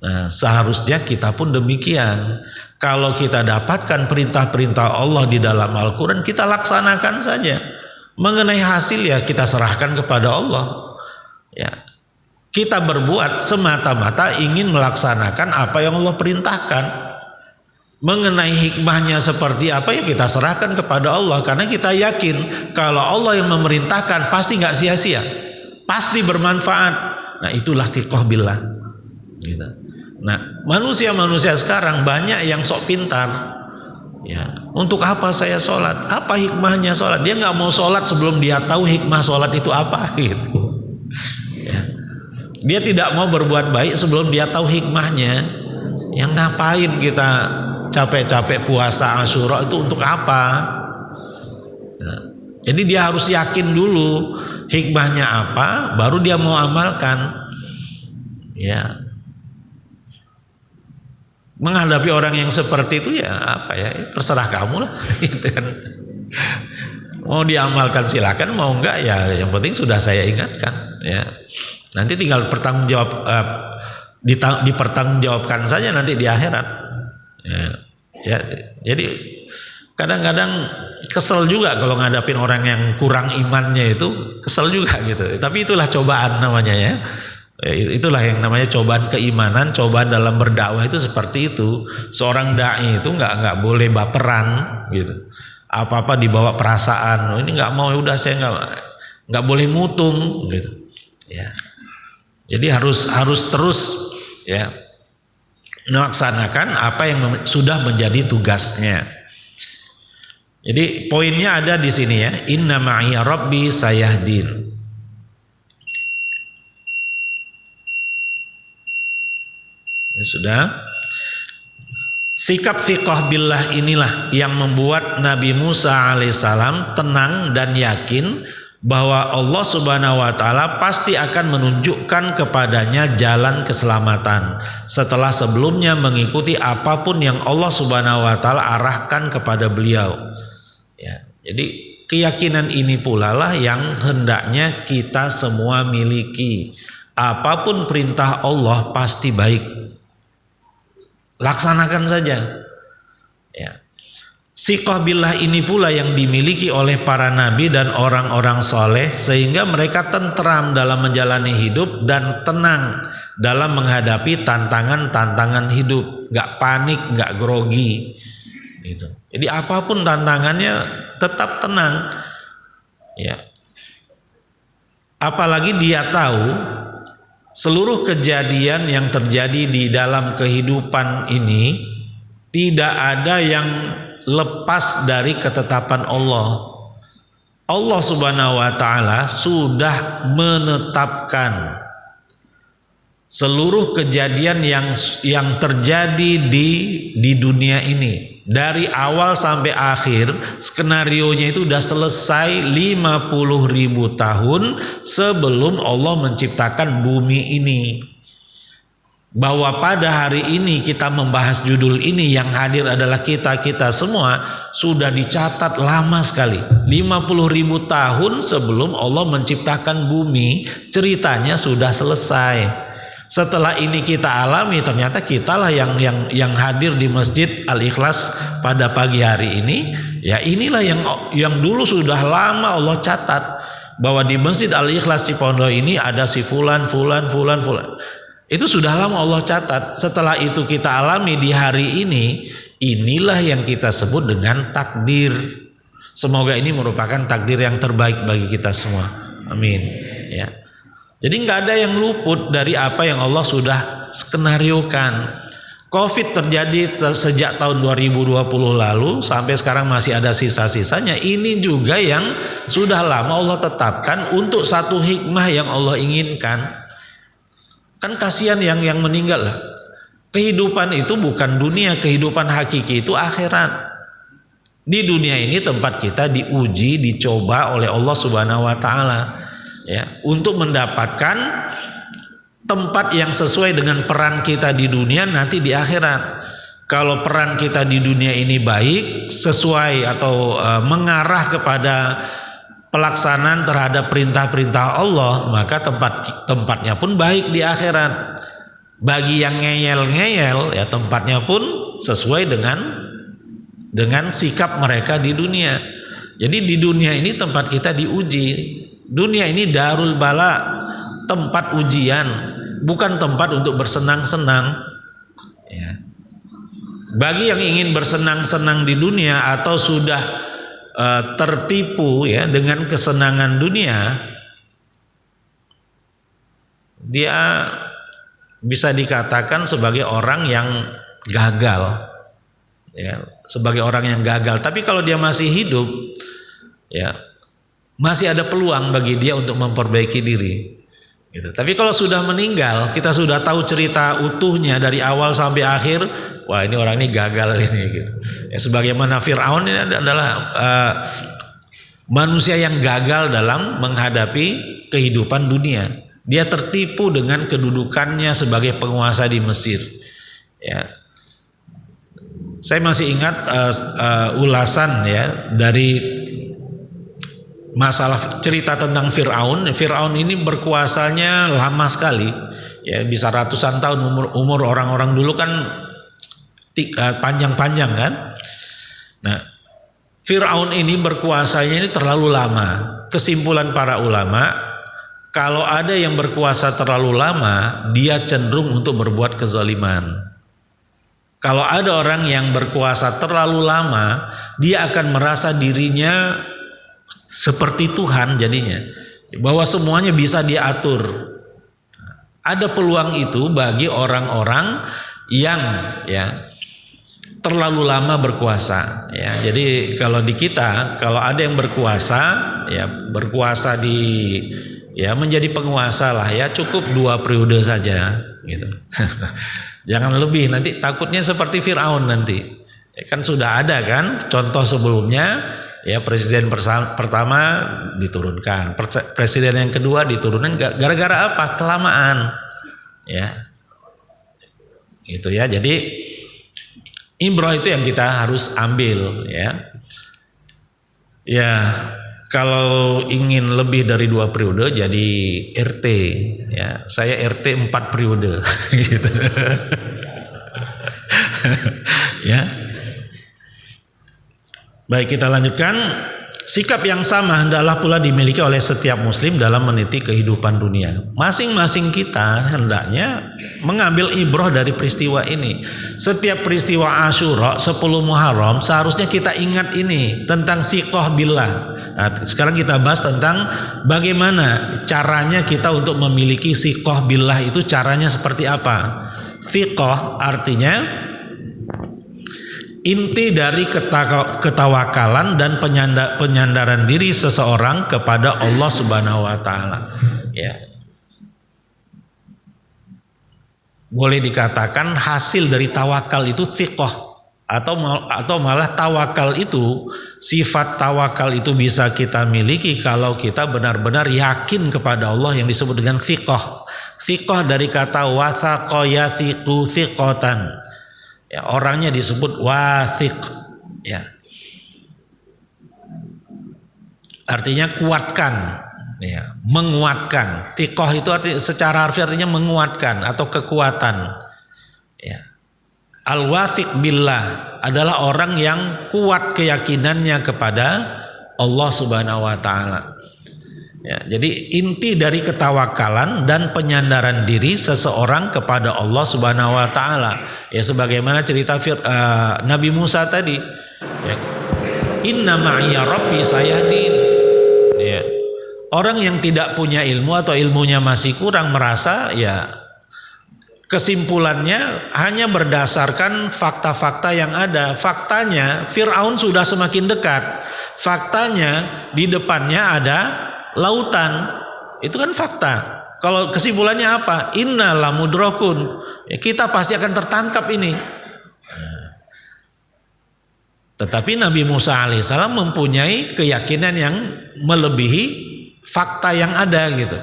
Nah, seharusnya kita pun demikian. Kalau kita dapatkan perintah-perintah Allah di dalam Al-Quran, kita laksanakan saja. Mengenai hasil, ya kita serahkan kepada Allah. Ya, kita berbuat semata-mata ingin melaksanakan apa yang Allah perintahkan. Mengenai hikmahnya seperti apa, ya kita serahkan kepada Allah, karena kita yakin kalau Allah yang memerintahkan pasti nggak sia-sia, pasti bermanfaat. Nah, itulah thiqah billah. Gitu. Nah, manusia sekarang banyak yang sok pintar. Ya, untuk apa saya sholat? Apa hikmahnya sholat? Dia nggak mau sholat sebelum dia tahu hikmah sholat itu apa. Gitu. Ya. Dia tidak mau berbuat baik sebelum dia tahu hikmahnya. Yang ngapain kita capek-capek puasa Asyura itu untuk apa? Ya. Jadi dia harus yakin dulu hikmahnya apa, baru dia mau amalkan. Ya. Menghadapi orang yang seperti itu, ya apa ya, terserah kamu lah. Gitu kan. Mau diamalkan silakan, mau enggak ya yang penting sudah saya ingatkan. Ya. Nanti tinggal dipertanggungjawabkan saja nanti di akhirat. Ya, jadi kadang-kadang kesel juga kalau ngadapin orang yang kurang imannya, itu kesel juga gitu. Tapi itulah cobaan namanya, ya. Itulah yang namanya cobaan keimanan, cobaan dalam berdakwah itu seperti itu. Seorang dai itu nggak boleh baperan gitu. Apa-apa dibawa perasaan. Oh, ini nggak mau, udah saya nggak boleh mutung gitu. Ya. Jadi harus terus, ya, melaksanakan apa yang sudah menjadi tugasnya. Jadi poinnya ada di sini, ya. Inna ma'iya rabbi sayahdin. Ya, sudah. Sikap thiqah billah inilah yang membuat Nabi Musa alaihissalam tenang dan yakin bahwa Allah Subhanahu wa taala pasti akan menunjukkan kepadanya jalan keselamatan setelah sebelumnya mengikuti apapun yang Allah Subhanahu wa taala arahkan kepada beliau. Ya, jadi keyakinan ini pula lah yang hendaknya kita semua miliki. Apapun perintah Allah pasti baik. Laksanakan saja. Ya. Siqah billah ini pula yang dimiliki oleh para nabi dan orang-orang soleh, sehingga mereka tentram dalam menjalani hidup dan tenang dalam menghadapi tantangan-tantangan hidup. Gak panik, gak grogi. Gitu. Jadi apapun tantangannya tetap tenang. Ya. Apalagi dia tahu seluruh kejadian yang terjadi di dalam kehidupan ini tidak ada yang lepas dari ketetapan Allah. Allah Subhanahu wa taala sudah menetapkan seluruh kejadian yang terjadi di dunia ini. Dari awal sampai akhir skenarionya itu udah selesai 50.000 tahun sebelum Allah menciptakan bumi ini. Bahwa pada hari ini kita membahas judul ini, yang hadir adalah kita semua, sudah dicatat lama sekali. 50.000 tahun sebelum Allah menciptakan bumi, ceritanya sudah selesai. Setelah ini kita alami, ternyata kitalah yang hadir di Masjid Al-Ikhlas pada pagi hari ini. Ya inilah yang dulu sudah lama Allah catat, bahwa di Masjid Al-Ikhlas Cipondoh ini ada si fulan. Itu sudah lama Allah catat. Setelah itu kita alami di hari ini, inilah yang kita sebut dengan takdir. Semoga ini merupakan takdir yang terbaik bagi kita semua. Amin. Ya. Jadi nggak ada yang luput dari apa yang Allah sudah skenariokan. Covid terjadi sejak tahun 2020 lalu sampai sekarang masih ada sisa-sisanya. Ini juga yang sudah lama Allah tetapkan untuk satu hikmah yang Allah inginkan. Kan kasihan yang meninggal lah. Kehidupan itu bukan dunia, kehidupan hakiki itu akhirat. Di dunia ini tempat kita diuji, dicoba oleh Allah Subhanahu wa taala. Ya, untuk mendapatkan tempat yang sesuai dengan peran kita di dunia nanti di akhirat. Kalau peran kita di dunia ini baik, sesuai atau mengarah kepada pelaksanaan terhadap perintah-perintah Allah, maka tempatnya pun baik di akhirat. Bagi yang ngeyel-ngeyel, ya tempatnya pun sesuai dengan sikap mereka di dunia. Jadi di dunia ini tempat kita diuji. Dunia ini darul bala, tempat ujian, bukan tempat untuk bersenang-senang. Ya. Bagi yang ingin bersenang-senang di dunia atau sudah tertipu ya dengan kesenangan dunia, dia bisa dikatakan sebagai orang yang gagal. Ya, sebagai orang yang gagal. Tapi kalau dia masih hidup, ya masih ada peluang bagi dia untuk memperbaiki diri. Gitu. Tapi kalau sudah meninggal, kita sudah tahu cerita utuhnya dari awal sampai akhir. Wah ini orang ini gagal ini. Gitu. Ya, sebagaimana Fir'aun ini adalah manusia yang gagal dalam menghadapi kehidupan dunia. Dia tertipu dengan kedudukannya sebagai penguasa di Mesir. Ya. Saya masih ingat ulasan ya dari masalah cerita tentang Fir'aun. Fir'aun ini berkuasanya lama sekali, ya bisa ratusan tahun. Umur orang-orang dulu kan panjang-panjang kan. Nah, Fir'aun ini berkuasanya ini terlalu lama. Kesimpulan para ulama, kalau ada yang berkuasa terlalu lama, dia cenderung untuk berbuat kezaliman. Kalau ada orang yang berkuasa terlalu lama, dia akan merasa dirinya seperti Tuhan jadinya, bahwa semuanya bisa diatur. Ada peluang itu bagi orang-orang yang ya terlalu lama berkuasa. Ya, jadi kalau di kita, kalau ada yang berkuasa, ya berkuasa ya menjadi penguasa lah ya, cukup 2 periode saja, gitu. Jangan lebih, nanti takutnya seperti Fir'aun nanti. Ya, kan sudah ada kan contoh sebelumnya. Ya presiden pertama diturunkan, presiden yang kedua diturunkan gara-gara apa? Kelamaan. Ya. Gitu ya. Jadi ibrah itu yang kita harus ambil ya. Ya, Kalau ingin lebih dari 2 periode jadi RT, ya saya RT 4 periode, gitu. Ya, baik kita lanjutkan. Sikap yang sama hendaklah pula dimiliki oleh setiap muslim dalam meniti kehidupan dunia. Masing-masing kita hendaknya mengambil ibrah dari peristiwa ini. Setiap peristiwa Asyura 10 Muharram seharusnya kita ingat ini tentang siqah billah. Nah, sekarang kita bahas tentang bagaimana caranya kita untuk memiliki siqah billah itu, caranya seperti apa. Siqah artinya inti dari ketawakalan dan penyandaran diri seseorang kepada Allah Subhanahu wa taala. Ya. Boleh dikatakan hasil dari tawakal itu thiqah, atau malah tawakal itu, sifat tawakal itu bisa kita miliki kalau kita benar-benar yakin kepada Allah, yang disebut dengan thiqah. Thiqah dari kata wathaqa yathiqu thiqatan. Ya, orangnya disebut wathiq, ya. Artinya kuatkan, ya, menguatkan. Thiqah itu secara harfiah artinya menguatkan atau kekuatan. Ya. Al-wathiq billah adalah orang yang kuat keyakinannya kepada Allah Subhanahu wa taala. Ya, jadi inti dari ketawakalan dan penyandaran diri seseorang kepada Allah Subhanahu wa taala, ya sebagaimana cerita Nabi Musa tadi, ya, inna ma'iya rabbi sayahdin. Ya. Orang yang tidak punya ilmu atau ilmunya masih kurang merasa, ya kesimpulannya hanya berdasarkan fakta-fakta yang ada. Faktanya Fir'aun sudah semakin dekat. Faktanya di depannya ada lautan, itu kan fakta. Kalau kesimpulannya apa? Inna lamudrakun, ya, kita pasti akan tertangkap ini. Tetapi Nabi Musa alaihissalam mempunyai keyakinan yang melebihi fakta yang ada, gitu.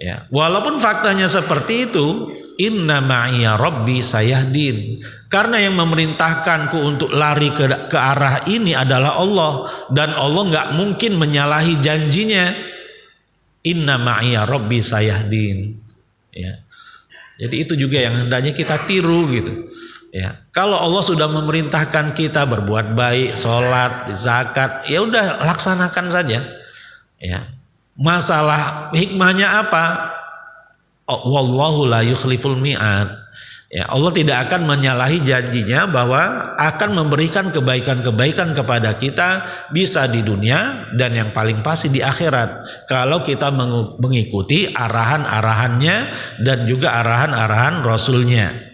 Ya, walaupun faktanya seperti itu, inna ma'iya rabbi sayahdin. Karena yang memerintahkanku untuk lari ke arah ini adalah Allah, dan Allah nggak mungkin menyalahi janjinya. Inna ma'iya rabbi sayahdin. Ya. Jadi itu juga yang hendaknya kita tiru, gitu. Ya, kalau Allah sudah memerintahkan kita berbuat baik, sholat, zakat, ya udah laksanakan saja. Ya. Masalah hikmahnya apa? Wallahu la yukhliful mi'ad. Ya, Allah tidak akan menyalahi janjinya bahwa akan memberikan kebaikan-kebaikan kepada kita, bisa di dunia dan yang paling pasti di akhirat, kalau kita mengikuti arahan-arahannya dan juga arahan-arahan Rasulnya.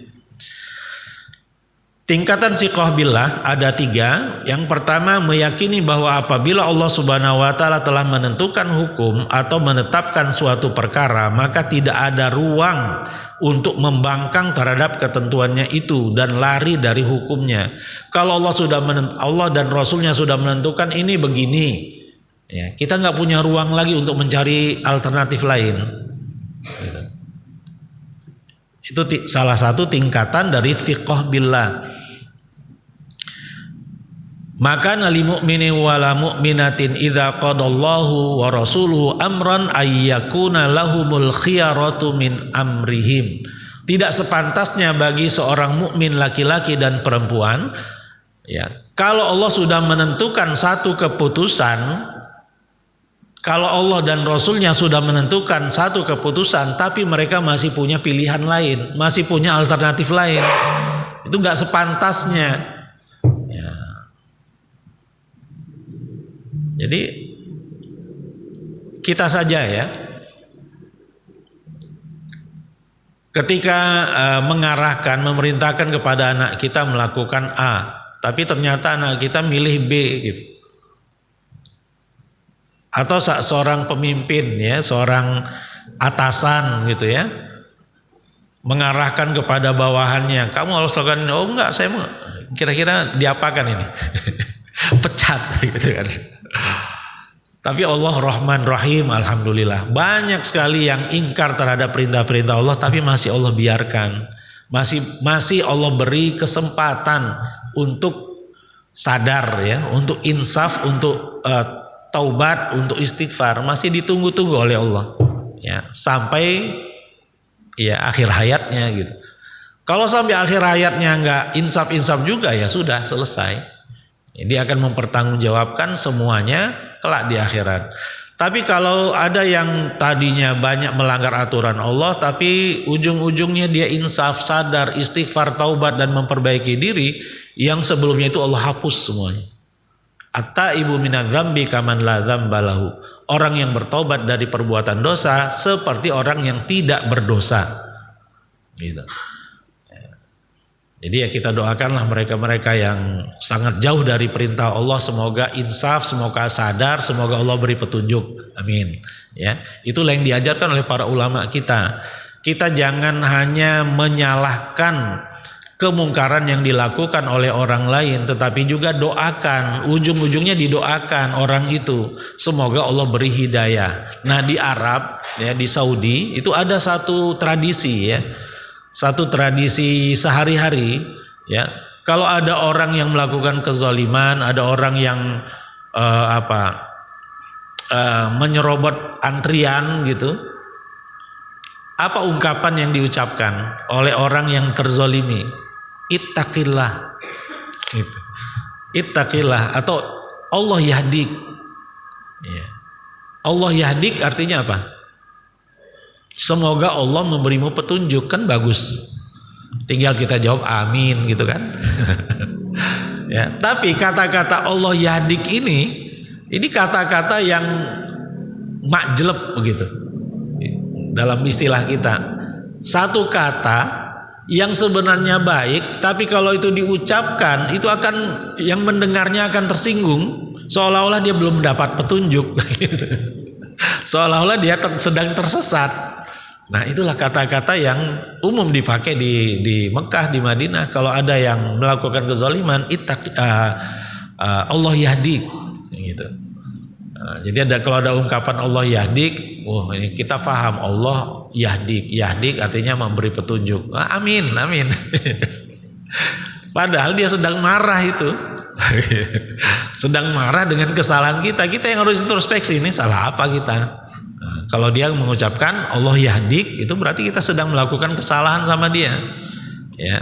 Tingkatan siqah billah ada 3. Yang pertama, meyakini bahwa apabila Allah Subhanahu wa taala telah menentukan hukum atau menetapkan suatu perkara, maka tidak ada ruang untuk membangkang terhadap ketentuannya itu dan lari dari hukumnya. Kalau Allah dan Rasulnya sudah menentukan ini begini, ya, kita nggak punya ruang lagi untuk mencari alternatif lain. Itu salah satu tingkatan dari siqah billah. Maka nali mu'minin wala mu'minatin idza qadallahu wa rasuluhu amran ayyakuna lahumul khiyaratu min amrihim. Tidak sepantasnya bagi seorang mukmin laki-laki dan perempuan, ya, kalau Allah sudah menentukan satu keputusan, kalau Allah dan Rasulnya sudah menentukan satu keputusan, tapi mereka masih punya pilihan lain, masih punya alternatif lain, itu nggak sepantasnya. Jadi kita saja, ya, ketika memerintahkan kepada anak kita melakukan A, tapi ternyata anak kita milih B, gitu. Atau seorang pemimpin, ya, seorang atasan, gitu, ya, mengarahkan kepada bawahannya, kamu harus lakukan, oh enggak, saya mau, kira-kira diapakan ini? Pecat, gitu kan. Tapi Allah Rahman Rahim, alhamdulillah. Banyak sekali yang ingkar terhadap perintah-perintah Allah, tapi masih Allah biarkan. Masih Allah beri kesempatan untuk sadar, ya, untuk insaf, untuk taubat, untuk istighfar masih ditunggu-tunggu oleh Allah. Ya, sampai ya akhir hayatnya gitu. Kalau sampai akhir hayatnya nggak insaf-insaf juga ya sudah selesai. Dia akan mempertanggungjawabkan semuanya kelak di akhirat. Tapi kalau ada yang tadinya banyak melanggar aturan Allah, tapi ujung-ujungnya dia insaf, sadar, istighfar, taubat dan memperbaiki diri, yang sebelumnya itu Allah hapus semuanya. At-taibu minadz-dzambi kaman la dzambalahu. Orang yang bertobat dari perbuatan dosa seperti orang yang tidak berdosa. Gitu. Jadi ya kita doakanlah mereka-mereka yang sangat jauh dari perintah Allah, semoga insaf, semoga sadar, semoga Allah beri petunjuk. Amin. Ya, itulah yang diajarkan oleh para ulama kita. Kita jangan hanya menyalahkan kemungkaran yang dilakukan oleh orang lain, tetapi juga doakan, ujung-ujungnya didoakan orang itu, semoga Allah beri hidayah. Nah, di Arab ya, di Saudi itu ada satu tradisi ya. Satu tradisi sehari-hari ya, kalau ada orang yang melakukan kezaliman, ada orang yang menyerobot antrian gitu, apa ungkapan yang diucapkan oleh orang yang terzalimi? Ittaqillah gitu. Ittaqillah atau Allah yahdik ya. Allah yahdik artinya apa? Semoga Allah memberimu petunjuk, kan bagus. Tinggal kita jawab amin gitu kan. Ya, tapi kata-kata Allah yahdik ini kata-kata yang makjleb begitu. Dalam istilah kita, satu kata yang sebenarnya baik, tapi kalau itu diucapkan itu akan, yang mendengarnya akan tersinggung, seolah-olah dia belum mendapat petunjuk gitu. Seolah-olah dia sedang tersesat. Nah, itulah kata-kata yang umum dipakai di Mekah, di Madinah. Kalau ada yang melakukan kezaliman, Allah yahdik gitu. Nah, jadi kalau ada ungkapan Allah yahdik, ini kita paham Allah yahdik. Yahdik artinya memberi petunjuk. Amin, amin. Padahal dia sedang marah itu. Sedang marah dengan kesalahan kita. Kita yang harus introspeksi, ini salah apa kita? Nah, kalau dia mengucapkan Allah yahdik, itu berarti kita sedang melakukan kesalahan sama dia. Ya.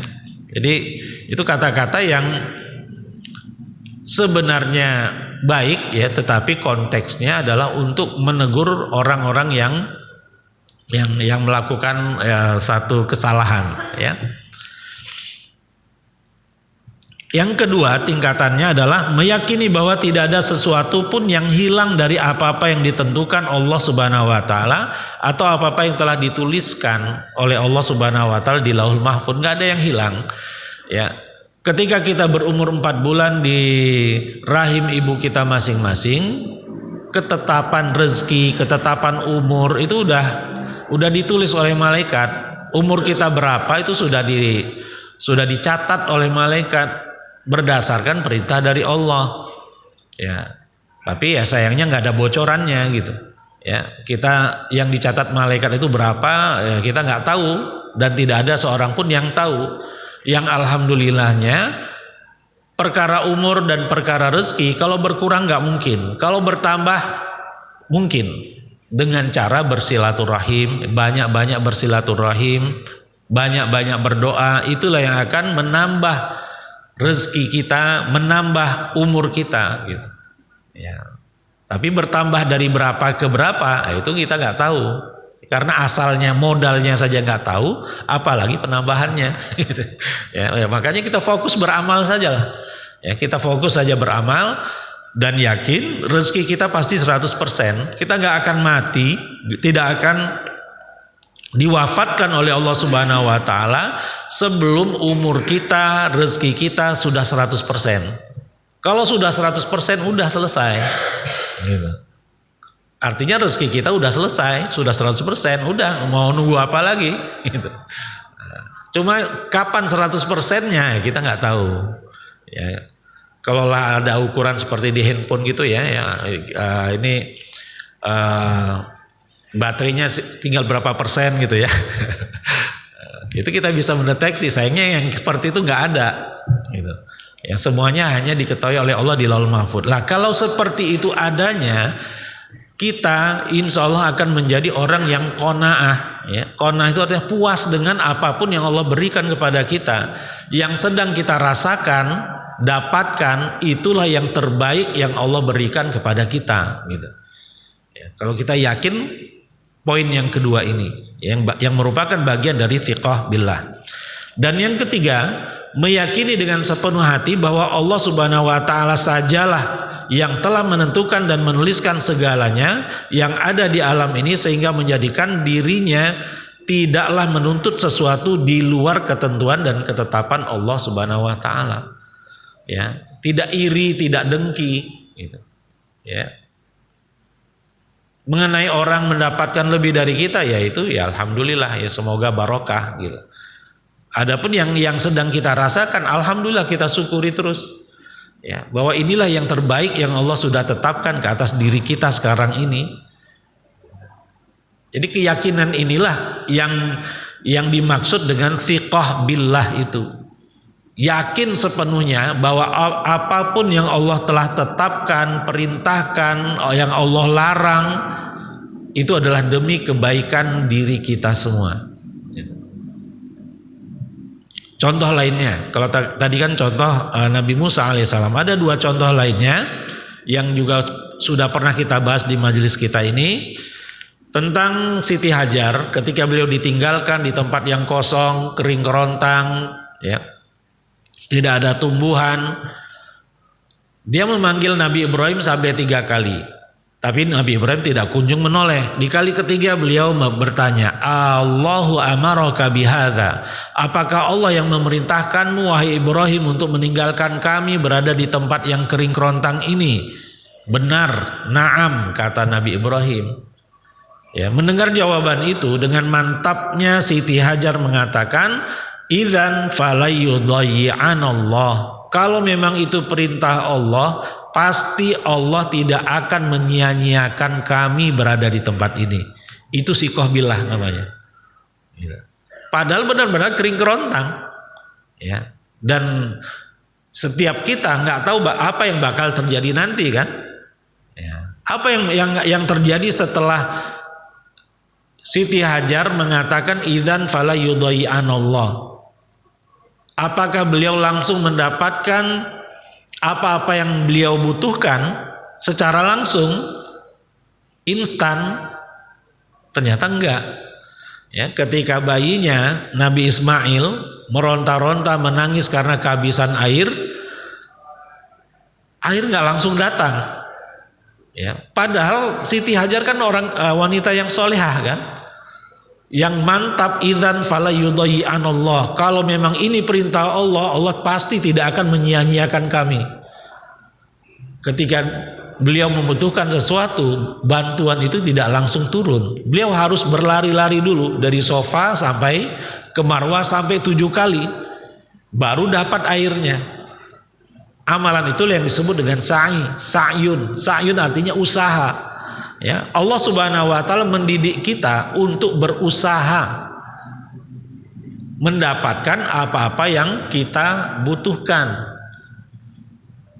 Jadi itu kata-kata yang sebenarnya baik ya, tetapi konteksnya adalah untuk menegur orang-orang yang melakukan satu kesalahan ya. Yang kedua tingkatannya adalah meyakini bahwa tidak ada sesuatu pun yang hilang dari apa-apa yang ditentukan Allah Subhanahu wa taala atau apa-apa yang telah dituliskan oleh Allah Subhanahu wa taala di Lauhul Mahfuz, enggak ada yang hilang. Ya. Ketika kita berumur 4 bulan di rahim ibu kita masing-masing, ketetapan rezeki, ketetapan umur itu udah ditulis oleh malaikat. Umur kita berapa itu sudah dicatat oleh malaikat berdasarkan perintah dari Allah. Ya. Tapi ya sayangnya nggak ada bocorannya gitu. Ya, kita yang dicatat malaikat itu berapa ya kita nggak tahu, dan tidak ada seorang pun yang tahu. Yang alhamdulillahnya perkara umur dan perkara rezeki kalau berkurang nggak mungkin, kalau bertambah mungkin dengan cara bersilaturahim, banyak-banyak bersilaturahim, banyak-banyak berdoa. Itulah yang akan menambah rezeki kita, menambah umur kita gitu. Ya. Tapi bertambah dari berapa ke berapa itu kita nggak tahu, karena asalnya modalnya saja nggak tahu, apalagi penambahannya. Gitu. Ya, makanya kita fokus beramal saja lah. Ya, kita fokus saja beramal dan yakin rezeki kita pasti 100%. Kita nggak akan mati, tidak akan diwafatkan oleh Allah Subhanahu wa taala sebelum umur kita, rezeki kita sudah 100%. Kalau sudah 100% udah selesai. Gitu. Artinya rezeki kita udah selesai, sudah 100%, udah mau nunggu apa lagi gitu. Cuma kapan 100%-nya kita nggak tahu. Ya. Kalau lah ada ukuran seperti di handphone gitu ya, ini baterainya tinggal berapa persen gitu ya. Itu kita bisa mendeteksi. Sayangnya yang seperti itu nggak ada. gitu. Ya, semuanya hanya diketahui oleh Allah di Lauhul Mahfuz. Lah kalau seperti itu adanya, kita insya Allah akan menjadi orang yang qanaah. Ya, qanaah itu artinya puas dengan apapun yang Allah berikan kepada kita. Yang sedang kita rasakan, dapatkan, itulah yang terbaik yang Allah berikan kepada kita. Gitu. Ya, kalau kita yakin poin yang kedua ini, yang merupakan bagian dari thiqah billah. Dan yang ketiga, meyakini dengan sepenuh hati bahwa Allah Subhanahu wa taala sajalah yang telah menentukan dan menuliskan segalanya yang ada di alam ini, sehingga menjadikan dirinya tidaklah menuntut sesuatu di luar ketentuan dan ketetapan Allah Subhanahu wa taala. Ya, tidak iri, tidak dengki gitu. Ya. Mengenai orang mendapatkan lebih dari kita, yaitu ya alhamdulillah, ya semoga barokah gitu. Adapun yang sedang kita rasakan, alhamdulillah kita syukuri terus. Ya, bahwa inilah yang terbaik yang Allah sudah tetapkan ke atas diri kita sekarang ini. Jadi keyakinan inilah yang dimaksud dengan thiqah billah itu. Yakin sepenuhnya bahwa apapun yang Allah telah tetapkan, perintahkan, yang Allah larang, itu adalah demi kebaikan diri kita semua. Contoh lainnya, kalau tadi kan contoh Nabi Musa alaihissalam, ada dua contoh lainnya yang juga sudah pernah kita bahas di majelis kita ini, tentang Siti Hajar ketika beliau ditinggalkan di tempat yang kosong, kering kerontang, ya, tidak ada tumbuhan. Dia memanggil Nabi Ibrahim sampai 3 kali, tapi Nabi Ibrahim tidak kunjung menoleh. Di kali ketiga beliau bertanya, Allahu amaraka bihadza, apakah Allah yang memerintahkanmu wahai Ibrahim untuk meninggalkan kami berada di tempat yang kering kerontang ini? Benar, na'am, kata Nabi Ibrahim. Ya, mendengar jawaban itu, dengan mantapnya Siti Hajar mengatakan, idzan falayudayyi'anallah, kalau memang itu perintah Allah, pasti Allah tidak akan menyia-nyiakan kami berada di tempat ini. Itu thiqah billah namanya. Padahal benar-benar kering kerontang, ya. Dan setiap kita nggak tahu apa yang bakal terjadi nanti kan. Ya. Apa yang terjadi setelah Siti Hajar mengatakan idzan fala yudayyi'anallah? Apakah beliau langsung mendapatkan apa-apa yang beliau butuhkan secara langsung, instan? Ternyata enggak. Ya, ketika bayinya Nabi Ismail meronta-ronta menangis karena kehabisan air enggak langsung datang. Ya, padahal Siti Hajar kan wanita yang solehah kan, yang mantap, idzan fala yudayyi'anallah, kalau memang ini perintah Allah, Allah pasti tidak akan menyia-nyiakan kami. Ketika beliau membutuhkan sesuatu, bantuan itu tidak langsung turun. Beliau harus berlari-lari dulu dari sofa sampai ke Marwah sampai 7 kali baru dapat airnya. Amalan itu yang disebut dengan sa'yun artinya usaha. Ya, Allah Subhanahu wa taala mendidik kita untuk berusaha mendapatkan apa-apa yang kita butuhkan.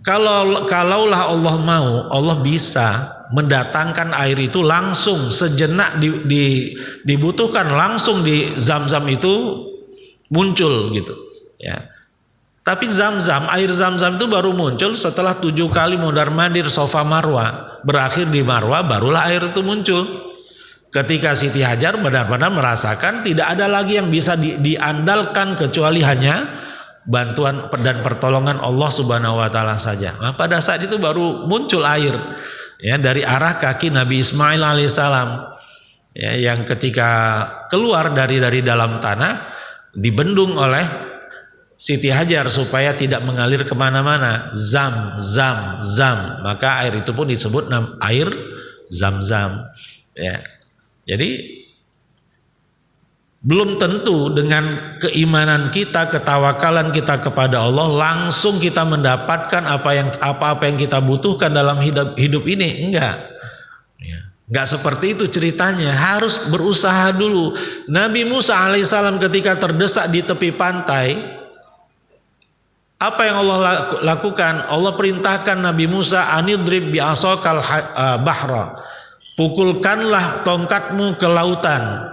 Kalaulah Allah mau, Allah bisa mendatangkan air itu langsung, sejenak dibutuhkan, langsung di Zam-Zam itu muncul gitu, ya. Tapi air Zam-Zam itu baru muncul setelah 7 kali mondar-mandir sofa Marwah. Berakhir di Marwah, barulah air itu muncul. Ketika Siti Hajar benar-benar merasakan tidak ada lagi yang bisa diandalkan kecuali hanya bantuan dan pertolongan Allah Subhanahu wa taala saja. Nah, pada saat itu baru muncul air, ya, dari arah kaki Nabi Ismail alaihissalam, ya, yang ketika keluar dari dalam tanah dibendung oleh Siti Hajar supaya tidak mengalir kemana-mana. Zam, maka air itu pun disebut air Zam-Zam, ya. Jadi belum tentu dengan keimanan kita, ketawakalan kita kepada Allah langsung kita mendapatkan apa-apa yang kita butuhkan dalam hidup ini. Enggak. Enggak seperti itu ceritanya, harus berusaha dulu. Nabi Musa alaihissalam ketika terdesak di tepi pantai, Apa yang Allah lakukan? Allah perintahkan Nabi Musa, anidrib bi'asokal bahra. Pukulkanlah tongkatmu ke lautan.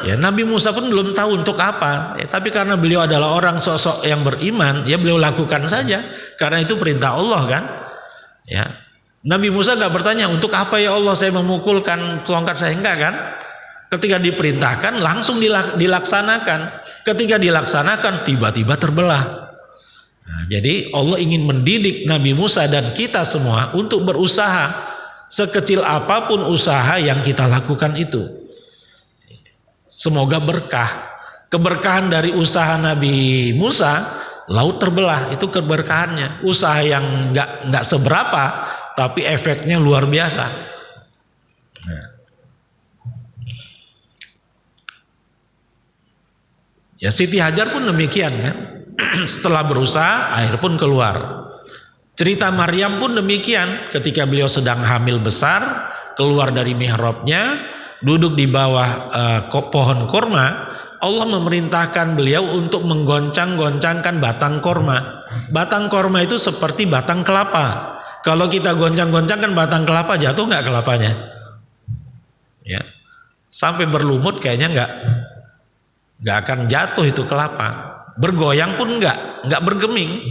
Ya, Nabi Musa pun belum tahu untuk apa. Ya, tapi karena beliau adalah orang sosok yang beriman, ya beliau lakukan saja. Karena itu perintah Allah kan. Ya, Nabi Musa nggak bertanya untuk apa ya Allah saya memukulkan tongkat saya, enggak kan? Ketika diperintahkan langsung dilaksanakan. Ketika dilaksanakan tiba-tiba terbelah. Nah, jadi Allah ingin mendidik Nabi Musa dan kita semua untuk berusaha sekecil apapun usaha yang kita lakukan itu. Semoga berkah. Keberkahan dari usaha Nabi Musa, laut terbelah, itu keberkahannya. Usaha yang nggak seberapa, tapi efeknya luar biasa. Nah. Ya Siti Hajar pun demikian kan. Setelah berusaha air pun keluar. Cerita Maryam pun demikian, ketika beliau sedang hamil besar, keluar dari mihrabnya, duduk di bawah pohon korma, Allah memerintahkan beliau untuk menggoncang-goncangkan batang korma. Batang korma itu seperti batang kelapa. Kalau kita goncang-goncangkan batang kelapa, jatuh nggak kelapanya? Ya, sampai berlumut kayaknya nggak akan jatuh itu kelapa. Bergoyang pun nggak bergeming.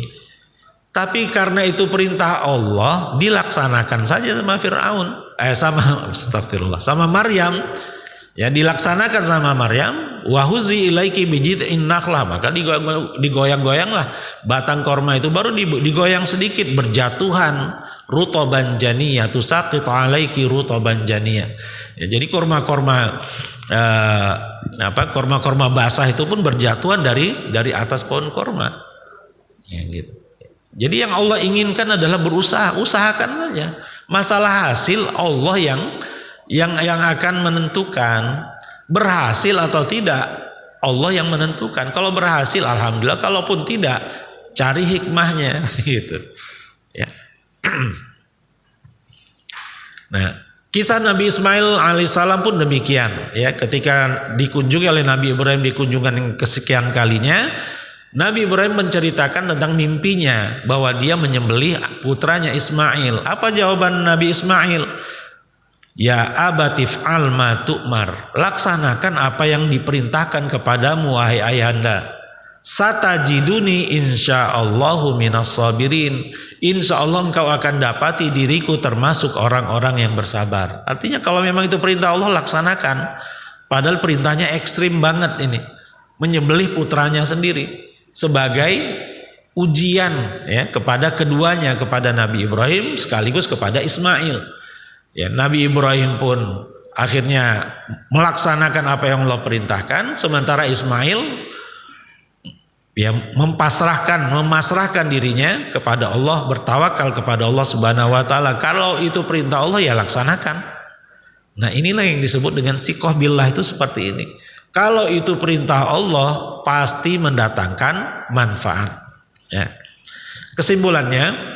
Tapi karena itu perintah Allah, dilaksanakan saja sama Fir'aun. Sama Maryam. Ya, dilaksanakan sama Maryam. Wahuzi ilaiki bijid'in nakhlah, maka digoyang-goyanglah batang korma itu, baru digoyang sedikit, berjatuhan rutoban janiyah, tusaqit alaiki rutoban janiyah. Ya, jadi korma-korma korma basah itu pun berjatuhan dari atas pohon korma. Ya, gitu. Jadi yang Allah inginkan adalah berusaha, usahakan saja. Masalah hasil Allah yang akan menentukan. Berhasil atau tidak Allah yang menentukan. Kalau berhasil alhamdulillah, kalaupun tidak cari hikmahnya gitu. Ya. Nah, kisah Nabi Ismail alaihissalam pun demikian. Ya, ketika dikunjungi oleh Nabi Ibrahim di kunjungan yang kesekian kalinya, Nabi Ibrahim menceritakan tentang mimpinya bahwa dia menyembelih putranya Ismail. Apa jawaban Nabi Ismail? Ya abatif alma tu'mar, laksanakan apa yang diperintahkan kepadamu wahai ayahanda. Satajiduni insyaallahu minas sabirin, insyaallah engkau akan dapati diriku termasuk orang-orang yang bersabar. Artinya kalau memang itu perintah Allah, laksanakan. Padahal perintahnya ekstrim banget ini, menyembelih putranya sendiri sebagai ujian ya kepada keduanya, kepada Nabi Ibrahim sekaligus kepada Ismail. Ya, Nabi Ibrahim pun akhirnya melaksanakan apa yang Allah perintahkan, sementara Ismail ya memasrahkan dirinya kepada Allah, bertawakal kepada Allah Subhanahu wa taala. Kalau itu perintah Allah ya laksanakan. Nah, inilah yang disebut dengan siqah billah, itu seperti ini. Kalau itu perintah Allah pasti mendatangkan manfaat. Ya. Kesimpulannya,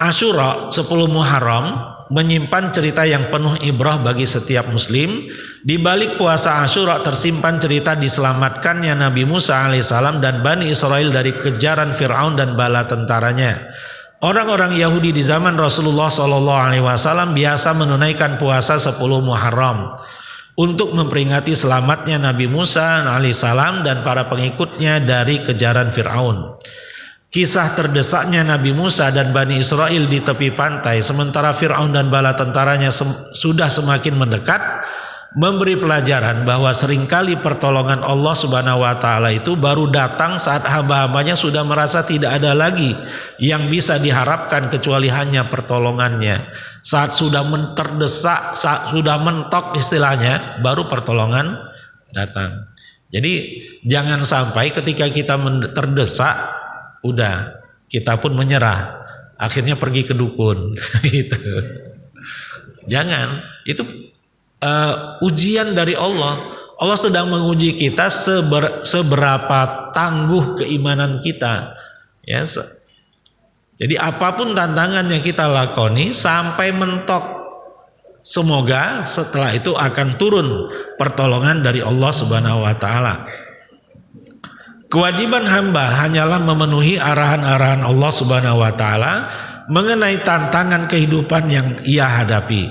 Asyura 10 Muharram menyimpan cerita yang penuh ibrah bagi setiap muslim. Di balik puasa Asyura tersimpan cerita diselamatkannya Nabi Musa alaihissalam dan Bani Israel dari kejaran Fir'aun dan bala tentaranya. Orang-orang Yahudi di zaman Rasulullah SAW biasa menunaikan puasa 10 Muharram untuk memperingati selamatnya Nabi Musa alaihissalam dan para pengikutnya dari kejaran Fir'aun. Kisah terdesaknya Nabi Musa dan Bani Israel di tepi pantai sementara Fir'aun dan bala tentaranya sudah semakin mendekat, memberi pelajaran bahwa seringkali pertolongan Allah Subhanahu wa taala itu baru datang saat hamba-hambanya sudah merasa tidak ada lagi yang bisa diharapkan kecuali hanya pertolongannya. Saat sudah terdesak, saat sudah mentok istilahnya, baru pertolongan datang. Jadi jangan sampai ketika kita terdesak udah kita pun menyerah, akhirnya pergi ke dukun gitu. Jangan, itu ujian dari Allah. Allah sedang menguji kita seberapa tangguh keimanan kita. Ya, jadi apapun tantangan yang kita lakoni sampai mentok, semoga setelah itu akan turun pertolongan dari Allah Subhanahu wa taala. Kewajiban hamba hanyalah memenuhi arahan-arahan Allah Subhanahu wa taala mengenai tantangan kehidupan yang ia hadapi.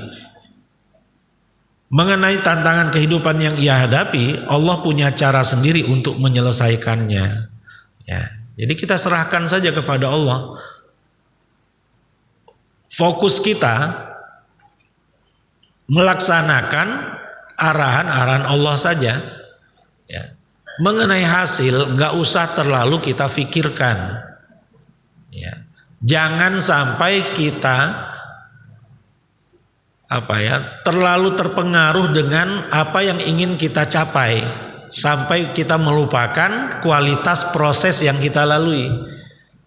Mengenai tantangan kehidupan yang ia hadapi, Allah punya cara sendiri untuk menyelesaikannya. Ya, jadi kita serahkan saja kepada Allah. Fokus kita melaksanakan arahan-arahan Allah saja. Ya. Mengenai hasil nggak usah terlalu kita pikirkan. Ya. Jangan sampai kita terlalu terpengaruh dengan apa yang ingin kita capai sampai kita melupakan kualitas proses yang kita lalui.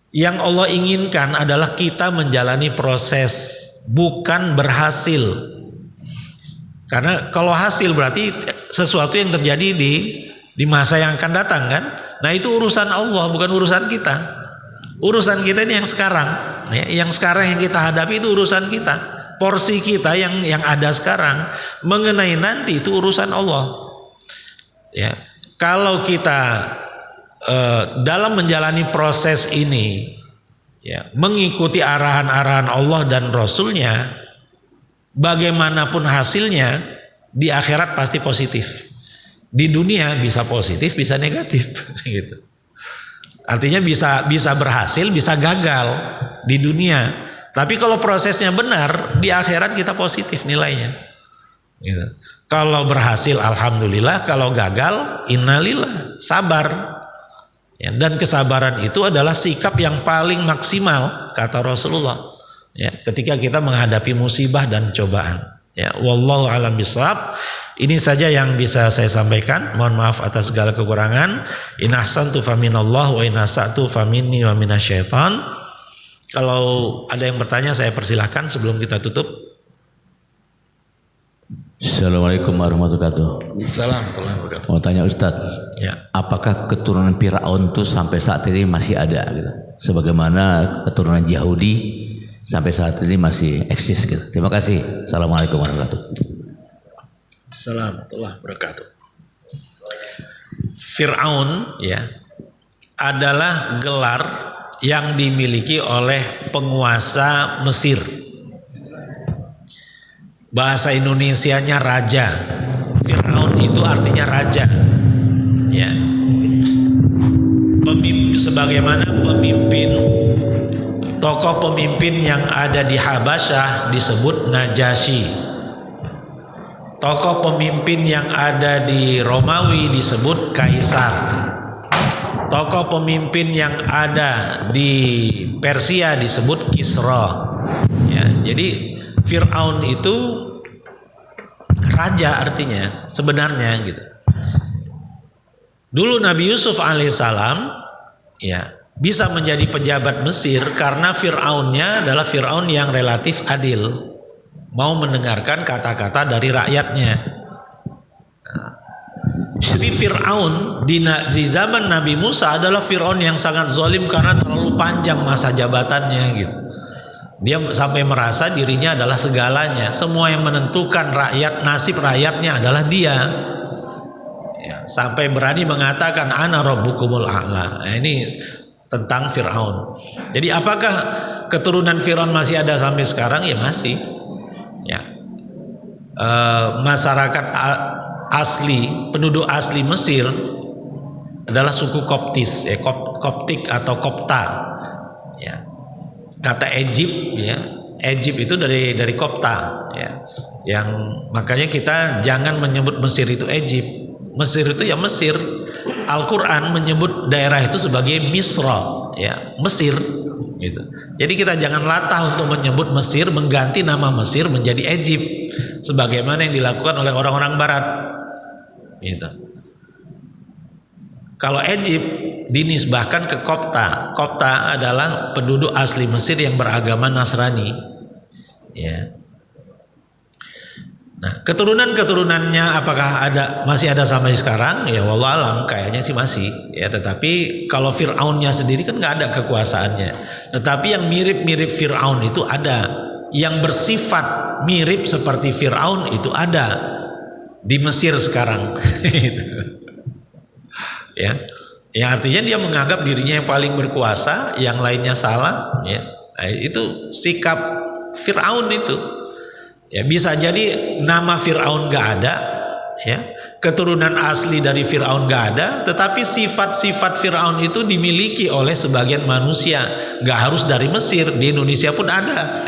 Yang Allah inginkan adalah kita menjalani proses, bukan berhasil. Karena kalau hasil berarti sesuatu yang terjadi di masa yang akan datang kan. Nah itu urusan Allah, bukan urusan kita. Urusan kita ini yang sekarang, ya, yang sekarang yang kita hadapi itu urusan kita. Porsi kita yang ada sekarang. Mengenai nanti itu urusan Allah. Ya, kalau kita dalam menjalani proses ini, ya, mengikuti arahan-arahan Allah dan Rasulnya, bagaimanapun hasilnya di akhirat pasti positif. Di dunia bisa positif, bisa negatif, gitu. Artinya bisa berhasil, bisa gagal di dunia. Tapi kalau prosesnya benar, di akhirat kita positif nilainya. Gitu. Kalau berhasil, alhamdulillah. Kalau gagal, innalillah. Sabar. Ya, dan kesabaran itu adalah sikap yang paling maksimal, kata Rasulullah. Ya, ketika kita menghadapi musibah dan cobaan. Ya, wallahu alam bishawab. Ini saja yang bisa saya sampaikan. Mohon maaf atas segala kekurangan. In ahsantu faminallah wa in asa'tu faminni wa minasyaitan. Kalau ada yang bertanya saya persilahkan sebelum kita tutup. Assalamualaikum warahmatullahi wabarakatuh. Assalamualaikum warahmatullahi wabarakatuh. Mau tanya Ustadz, ya, apakah keturunan Fir'aun itu sampai saat ini masih ada gitu? Sebagaimana keturunan Yahudi sampai saat ini masih eksis gitu. Terima kasih. Assalamualaikum warahmatullahi wabarakatuh. Assalamualaikum warahmatullahi wabarakatuh. Fir'aun, ya, adalah gelar yang dimiliki oleh penguasa Mesir. Bahasa Indonesianya raja. Fir'aun itu artinya raja. Ya. Sebagaimana tokoh pemimpin yang ada di Habasyah disebut Najasyi. Tokoh pemimpin yang ada di Romawi disebut Kaisar. Tokoh pemimpin yang ada di Persia disebut Kisra. Ya, jadi Fir'aun itu raja artinya sebenarnya gitu. Dulu Nabi Yusuf alaihissalam, ya, bisa menjadi pejabat Mesir karena Fir'aunnya adalah Fir'aun yang relatif adil, mau mendengarkan kata-kata dari rakyatnya. Tapi Fir'aun di zaman Nabi Musa adalah Fir'aun yang sangat zalim karena terlalu panjang masa jabatannya gitu. Dia sampai merasa dirinya adalah segalanya. Semua yang menentukan nasib rakyatnya adalah dia. Ya, sampai berani mengatakan ana rabbukumul a'la. Nah, ini tentang Fir'aun. Jadi apakah keturunan Fir'aun masih ada sampai sekarang? Ya masih. Ya. Masyarakat asli, penduduk asli Mesir adalah suku Koptis, ya, Koptik atau Kopta. Ya. Kata Egypt, ya, Egypt itu dari Kopta, ya. Yang makanya kita jangan menyebut Mesir itu Egypt. Mesir itu ya Mesir. Al-Quran menyebut daerah itu sebagai Misra, ya, Mesir, gitu. Jadi kita jangan latah untuk menyebut Mesir, mengganti nama Mesir menjadi Egypt, sebagaimana yang dilakukan oleh orang-orang Barat, gitu. Kalau Egypt dinisbahkan ke Kopta. Kopta adalah penduduk asli Mesir yang beragama Nasrani. Ya. Nah, keturunan-keturunannya apakah masih ada sampai sekarang? Ya wallah alam, kayaknya sih masih. Ya, tetapi kalau Fir'aunnya sendiri kan nggak ada kekuasaannya. Tetapi yang mirip-mirip Fir'aun itu ada. Yang bersifat mirip seperti Fir'aun itu ada di Mesir sekarang. Ya. Ya artinya dia menganggap dirinya yang paling berkuasa, yang lainnya salah. Ya, nah, itu sikap Fir'aun itu. Ya, bisa jadi nama Fir'aun gak ada, ya, keturunan asli dari Fir'aun gak ada, tetapi sifat-sifat Fir'aun itu dimiliki oleh sebagian manusia. Gak harus dari Mesir, di Indonesia pun ada.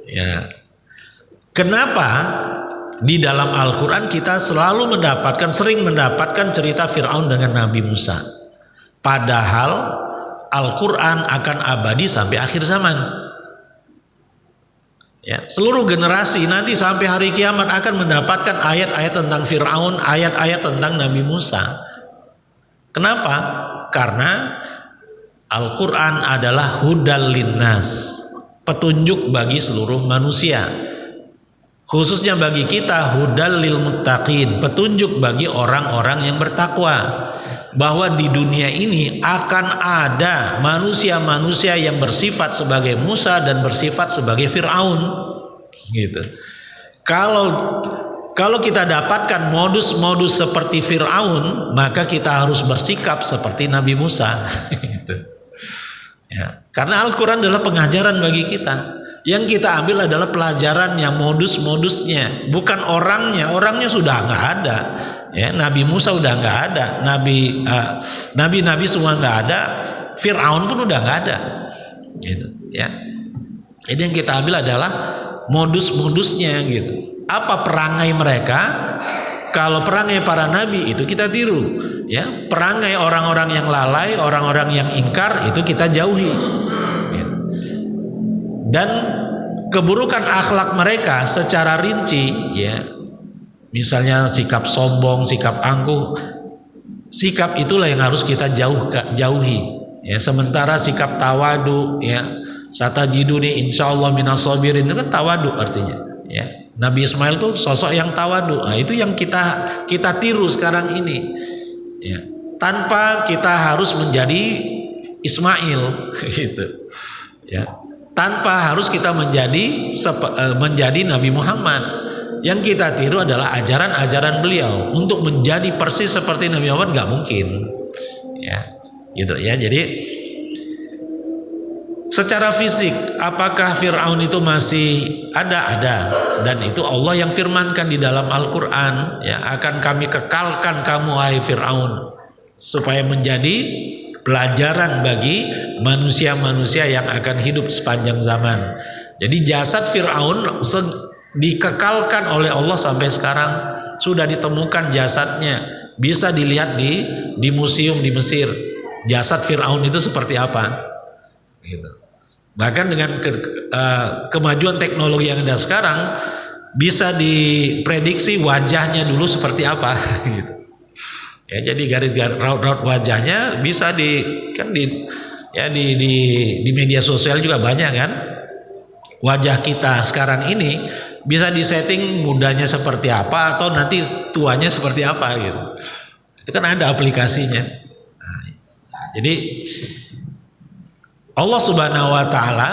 Ya, kenapa di dalam Al-Quran kita selalu sering mendapatkan cerita Fir'aun dengan Nabi Musa, padahal Al-Quran akan abadi sampai akhir zaman. Ya, seluruh generasi nanti sampai hari kiamat akan mendapatkan ayat-ayat tentang Fir'aun, ayat-ayat tentang Nabi Musa. Kenapa? Karena Al-Quran adalah hudal linnas, petunjuk bagi seluruh manusia. Khususnya bagi kita hudal lil muttaqin, petunjuk bagi orang-orang yang bertakwa, bahwa di dunia ini akan ada manusia-manusia yang bersifat sebagai Musa dan bersifat sebagai Fir'aun, gitu. Kalau kita dapatkan modus-modus seperti Fir'aun, maka kita harus bersikap seperti Nabi Musa. Gitu. Ya, karena Al-Quran adalah pengajaran bagi kita. Yang kita ambil adalah pelajaran yang modus-modusnya, bukan orangnya. Orangnya sudah nggak ada. Ya, Nabi Musa udah nggak ada, nabi-nabi semua nggak ada, Fir'aun pun udah nggak ada. Gitu, ya. Jadi yang kita ambil adalah modus-modusnya, gitu. Apa perangai mereka? Kalau perangai para nabi itu kita tiru, ya. Perangai orang-orang yang lalai, orang-orang yang ingkar itu kita jauhi. Dan keburukan akhlak mereka secara rinci, ya, misalnya sikap sombong, sikap angkuh, sikap itulah yang harus kita jauhi. Ya, sementara sikap tawadu, ya, satajiduni insyaallah minas sabirin, itu kan tawadu artinya. Ya, Nabi Ismail tuh sosok yang tawadu. Nah, itu yang kita tiru sekarang ini. Ya, tanpa kita harus menjadi Ismail, gitu. Ya. Tanpa harus kita menjadi Nabi Muhammad. Yang kita tiru adalah ajaran-ajaran beliau. Untuk menjadi persis seperti Nabi Muhammad nggak mungkin. Ya, gitu ya. Jadi secara fisik, apakah Fir'aun itu masih ada? Ada. Dan itu Allah yang firmankan di dalam Al-Quran. Ya, akan kami kekalkan kamu, wahai Fir'aun, supaya menjadi pelajaran bagi manusia-manusia yang akan hidup sepanjang zaman. Jadi jasad Fir'aun dikekalkan oleh Allah sampai sekarang. Sudah ditemukan jasadnya, bisa dilihat di museum di Mesir. Jasad Fir'aun itu seperti apa? Gitu. Bahkan dengan kemajuan teknologi yang ada sekarang, bisa diprediksi wajahnya dulu seperti apa. Gitu. Ya, jadi garis-garis raut-raut wajahnya bisa di media sosial juga banyak kan. Wajah kita sekarang ini bisa disetting mudanya seperti apa atau nanti tuanya seperti apa gitu. Itu kan ada aplikasinya. Nah, jadi Allah Subhanahu wa taala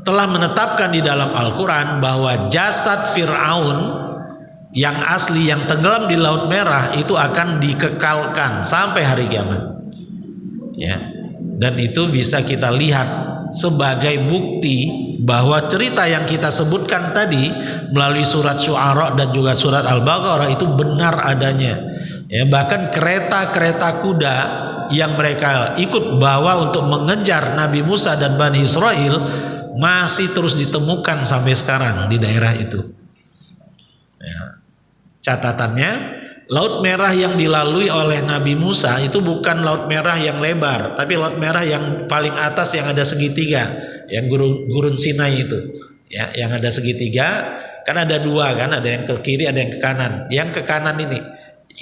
telah menetapkan di dalam Al-Quran bahwa jasad Fir'aun yang asli, yang tenggelam di Laut Merah itu akan dikekalkan sampai hari kiamat, ya. Dan itu bisa kita lihat sebagai bukti bahwa cerita yang kita sebutkan tadi melalui surat Syu'ara dan juga surat Al-Baqarah itu benar adanya, ya. Bahkan kereta-kereta kuda yang mereka ikut bawa untuk mengejar Nabi Musa dan Bani Israel masih terus ditemukan sampai sekarang di daerah itu, ya. Catatannya, Laut Merah yang dilalui oleh Nabi Musa itu bukan Laut Merah yang lebar, tapi Laut Merah yang paling atas yang ada segitiga, yang gurun Sinai itu, ya, yang ada segitiga. Kan ada dua kan, ada yang ke kiri, ada yang ke kanan. Yang ke kanan ini,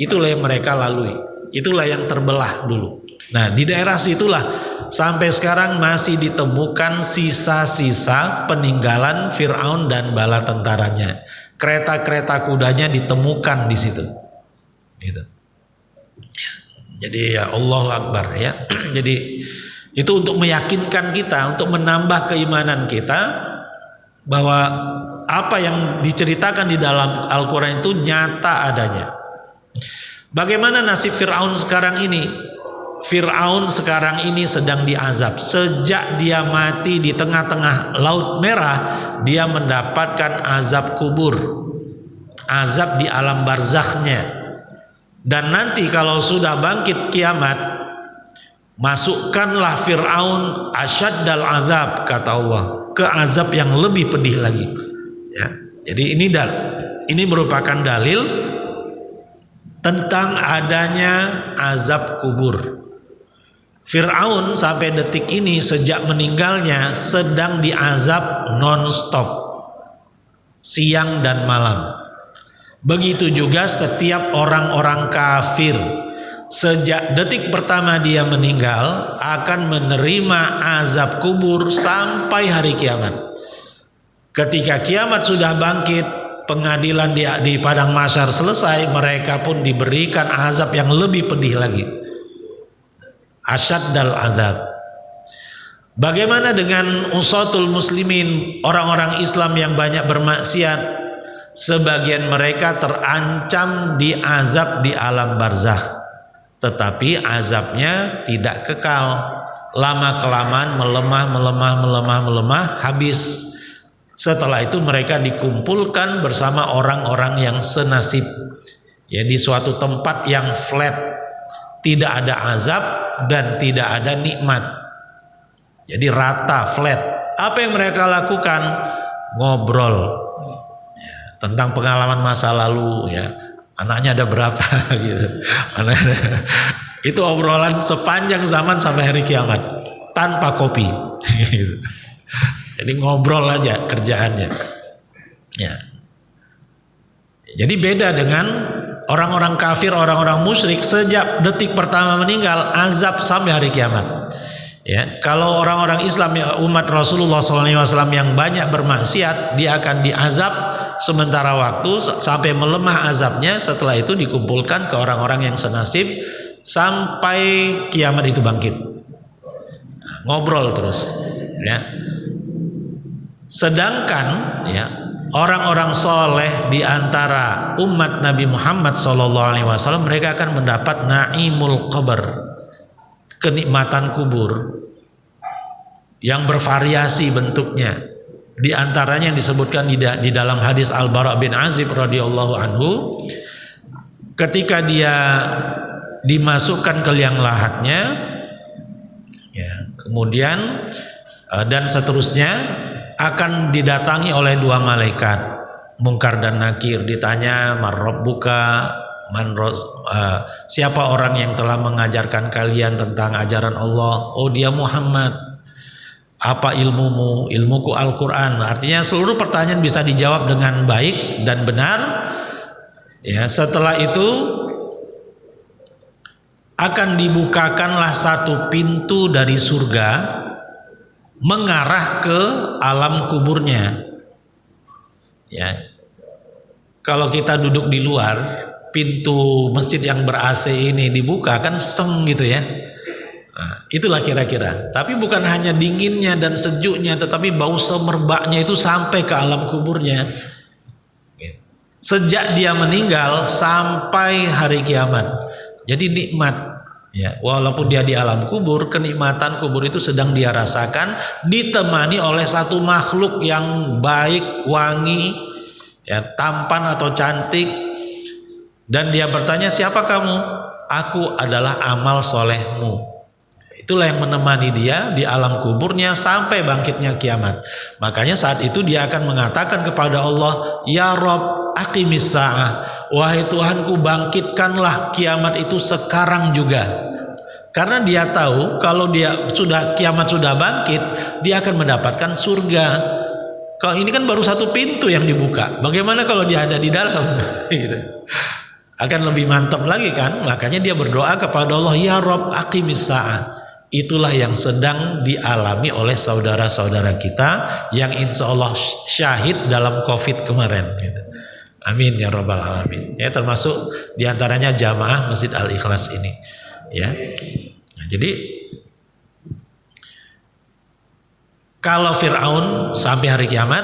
itulah yang mereka lalui, itulah yang terbelah dulu. Nah, di daerah situlah sampai sekarang masih ditemukan sisa-sisa peninggalan Fir'aun dan bala tentaranya. Kereta-kereta kudanya ditemukan di situ. Gitu. Jadi ya Allahu Akbar, ya. Jadi itu untuk meyakinkan kita, untuk menambah keimanan kita bahwa apa yang diceritakan di dalam Al-Quran itu nyata adanya. Bagaimana nasib Fir'aun sekarang ini? Fir'aun sekarang ini sedang diazab. Sejak dia mati di tengah-tengah Laut Merah, dia mendapatkan azab kubur, azab di alam barzakhnya. Dan nanti kalau sudah bangkit kiamat, masukkanlah Fir'aun asyaddal azab, kata Allah, ke azab yang lebih pedih lagi. Ya. Jadi ini merupakan dalil tentang adanya azab kubur. Fir'aun sampai detik ini sejak meninggalnya sedang diazab non-stop, siang dan malam. Begitu juga setiap orang-orang kafir, sejak detik pertama dia meninggal akan menerima azab kubur sampai hari kiamat. Ketika kiamat sudah bangkit, pengadilan di padang mahsyar selesai, mereka pun diberikan azab yang lebih pedih lagi, asyaddal azab. Bagaimana dengan usatul muslimin, orang-orang Islam yang banyak bermaksiat? Sebagian mereka terancam diazab di alam barzakh, tetapi azabnya tidak kekal, lama kelamaan melemah, habis. Setelah itu mereka dikumpulkan bersama orang-orang yang senasib, ya, di suatu tempat yang flat, tidak ada azab dan tidak ada nikmat. Jadi rata, flat. Apa yang mereka lakukan? Ngobrol tentang pengalaman masa lalu, ya, anaknya ada berapa gitu. Itu obrolan sepanjang zaman sampai hari kiamat tanpa kopi. Jadi ngobrol aja kerjaannya. Ya. Jadi beda dengan orang-orang kafir, orang-orang musyrik, sejak detik pertama meninggal azab sampai hari kiamat. Ya, kalau orang-orang Islam, umat Rasulullah SAW yang banyak bermaksiat, dia akan diazab sementara waktu sampai melemah azabnya. Setelah itu dikumpulkan ke orang-orang yang senasib sampai kiamat itu bangkit. Ngobrol terus, ya. Sedangkan, ya, orang-orang soleh di antara umat Nabi Muhammad SAW, mereka akan mendapat naimul qabr, kenikmatan kubur yang bervariasi bentuknya. Di antaranya yang disebutkan di dalam hadis Al-Bara bin Azib radhiyallahu anhu, ketika dia dimasukkan ke liang lahatnya, ya, kemudian dan seterusnya, akan didatangi oleh dua malaikat, Munkar dan Nakir. Ditanya, man rabbuka, siapa orang yang telah mengajarkan kalian tentang ajaran Allah? Oh, dia Muhammad. Apa ilmumu? Ilmuku Al-Quran. Artinya seluruh pertanyaan bisa dijawab dengan baik dan benar. Ya, setelah itu akan dibukakanlah satu pintu dari surga mengarah ke alam kuburnya. Ya, kalau kita duduk di luar, pintu masjid yang ber-AC ini dibuka kan seng gitu ya. Nah, itulah kira-kira. Tapi bukan hanya dinginnya dan sejuknya, tetapi bau semerbaknya itu sampai ke alam kuburnya. Sejak dia meninggal sampai hari kiamat. Jadi nikmat. Ya, walaupun dia di alam kubur, kenikmatan kubur itu sedang dia rasakan, ditemani oleh satu makhluk yang baik, wangi, ya, tampan atau cantik, dan dia bertanya, siapa kamu? Aku adalah amal solehmu. Itulah yang menemani dia di alam kuburnya sampai bangkitnya kiamat. Makanya saat itu dia akan mengatakan kepada Allah, ya Rob, aqimis sa'ah. Wahai Tuhanku, bangkitkanlah kiamat itu sekarang juga. Karena dia tahu kalau dia kiamat sudah bangkit, dia akan mendapatkan surga. Kalau ini kan baru satu pintu yang dibuka. Bagaimana kalau dia ada di dalam? Gitu. Akan lebih mantap lagi kan? Makanya dia berdoa kepada Allah, ya Rob aqimis sa'ah. Itulah yang sedang dialami oleh saudara-saudara kita yang insya Allah syahid dalam COVID kemarin. Gitu. Amin ya Rabbal Alamin. Ya, termasuk diantaranya jamaah Masjid Al-Ikhlas ini. Ya, nah, jadi kalau Fir'aun sampai hari kiamat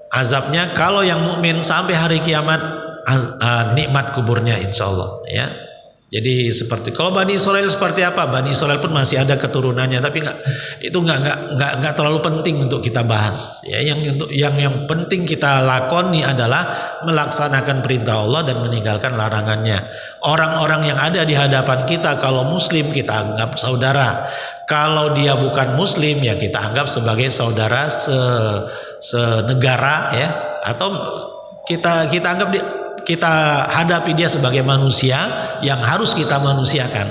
azabnya, kalau yang mukmin sampai hari kiamat nikmat kuburnya insya Allah. Ya. Jadi seperti kalau Bani Israel seperti apa? Bani Israel pun masih ada keturunannya, tapi nggak terlalu penting untuk kita bahas. Ya, yang penting kita lakoni adalah melaksanakan perintah Allah dan meninggalkan larangannya. Orang-orang yang ada di hadapan kita kalau Muslim kita anggap saudara. Kalau dia bukan Muslim ya kita anggap sebagai saudara senegara ya, atau kita anggap kita hadapi dia sebagai manusia yang harus kita manusiakan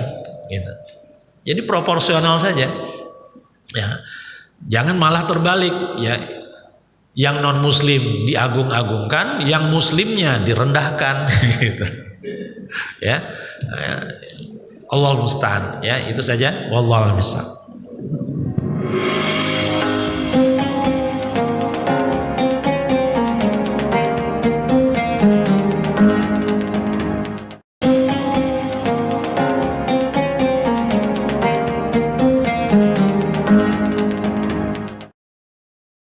gitu. Jadi proporsional saja ya, jangan malah terbalik ya, yang non muslim diagung-agungkan, yang muslimnya direndahkan gitu ya. Allahul musta'an ya, itu saja, wallahu a'lam bishawab.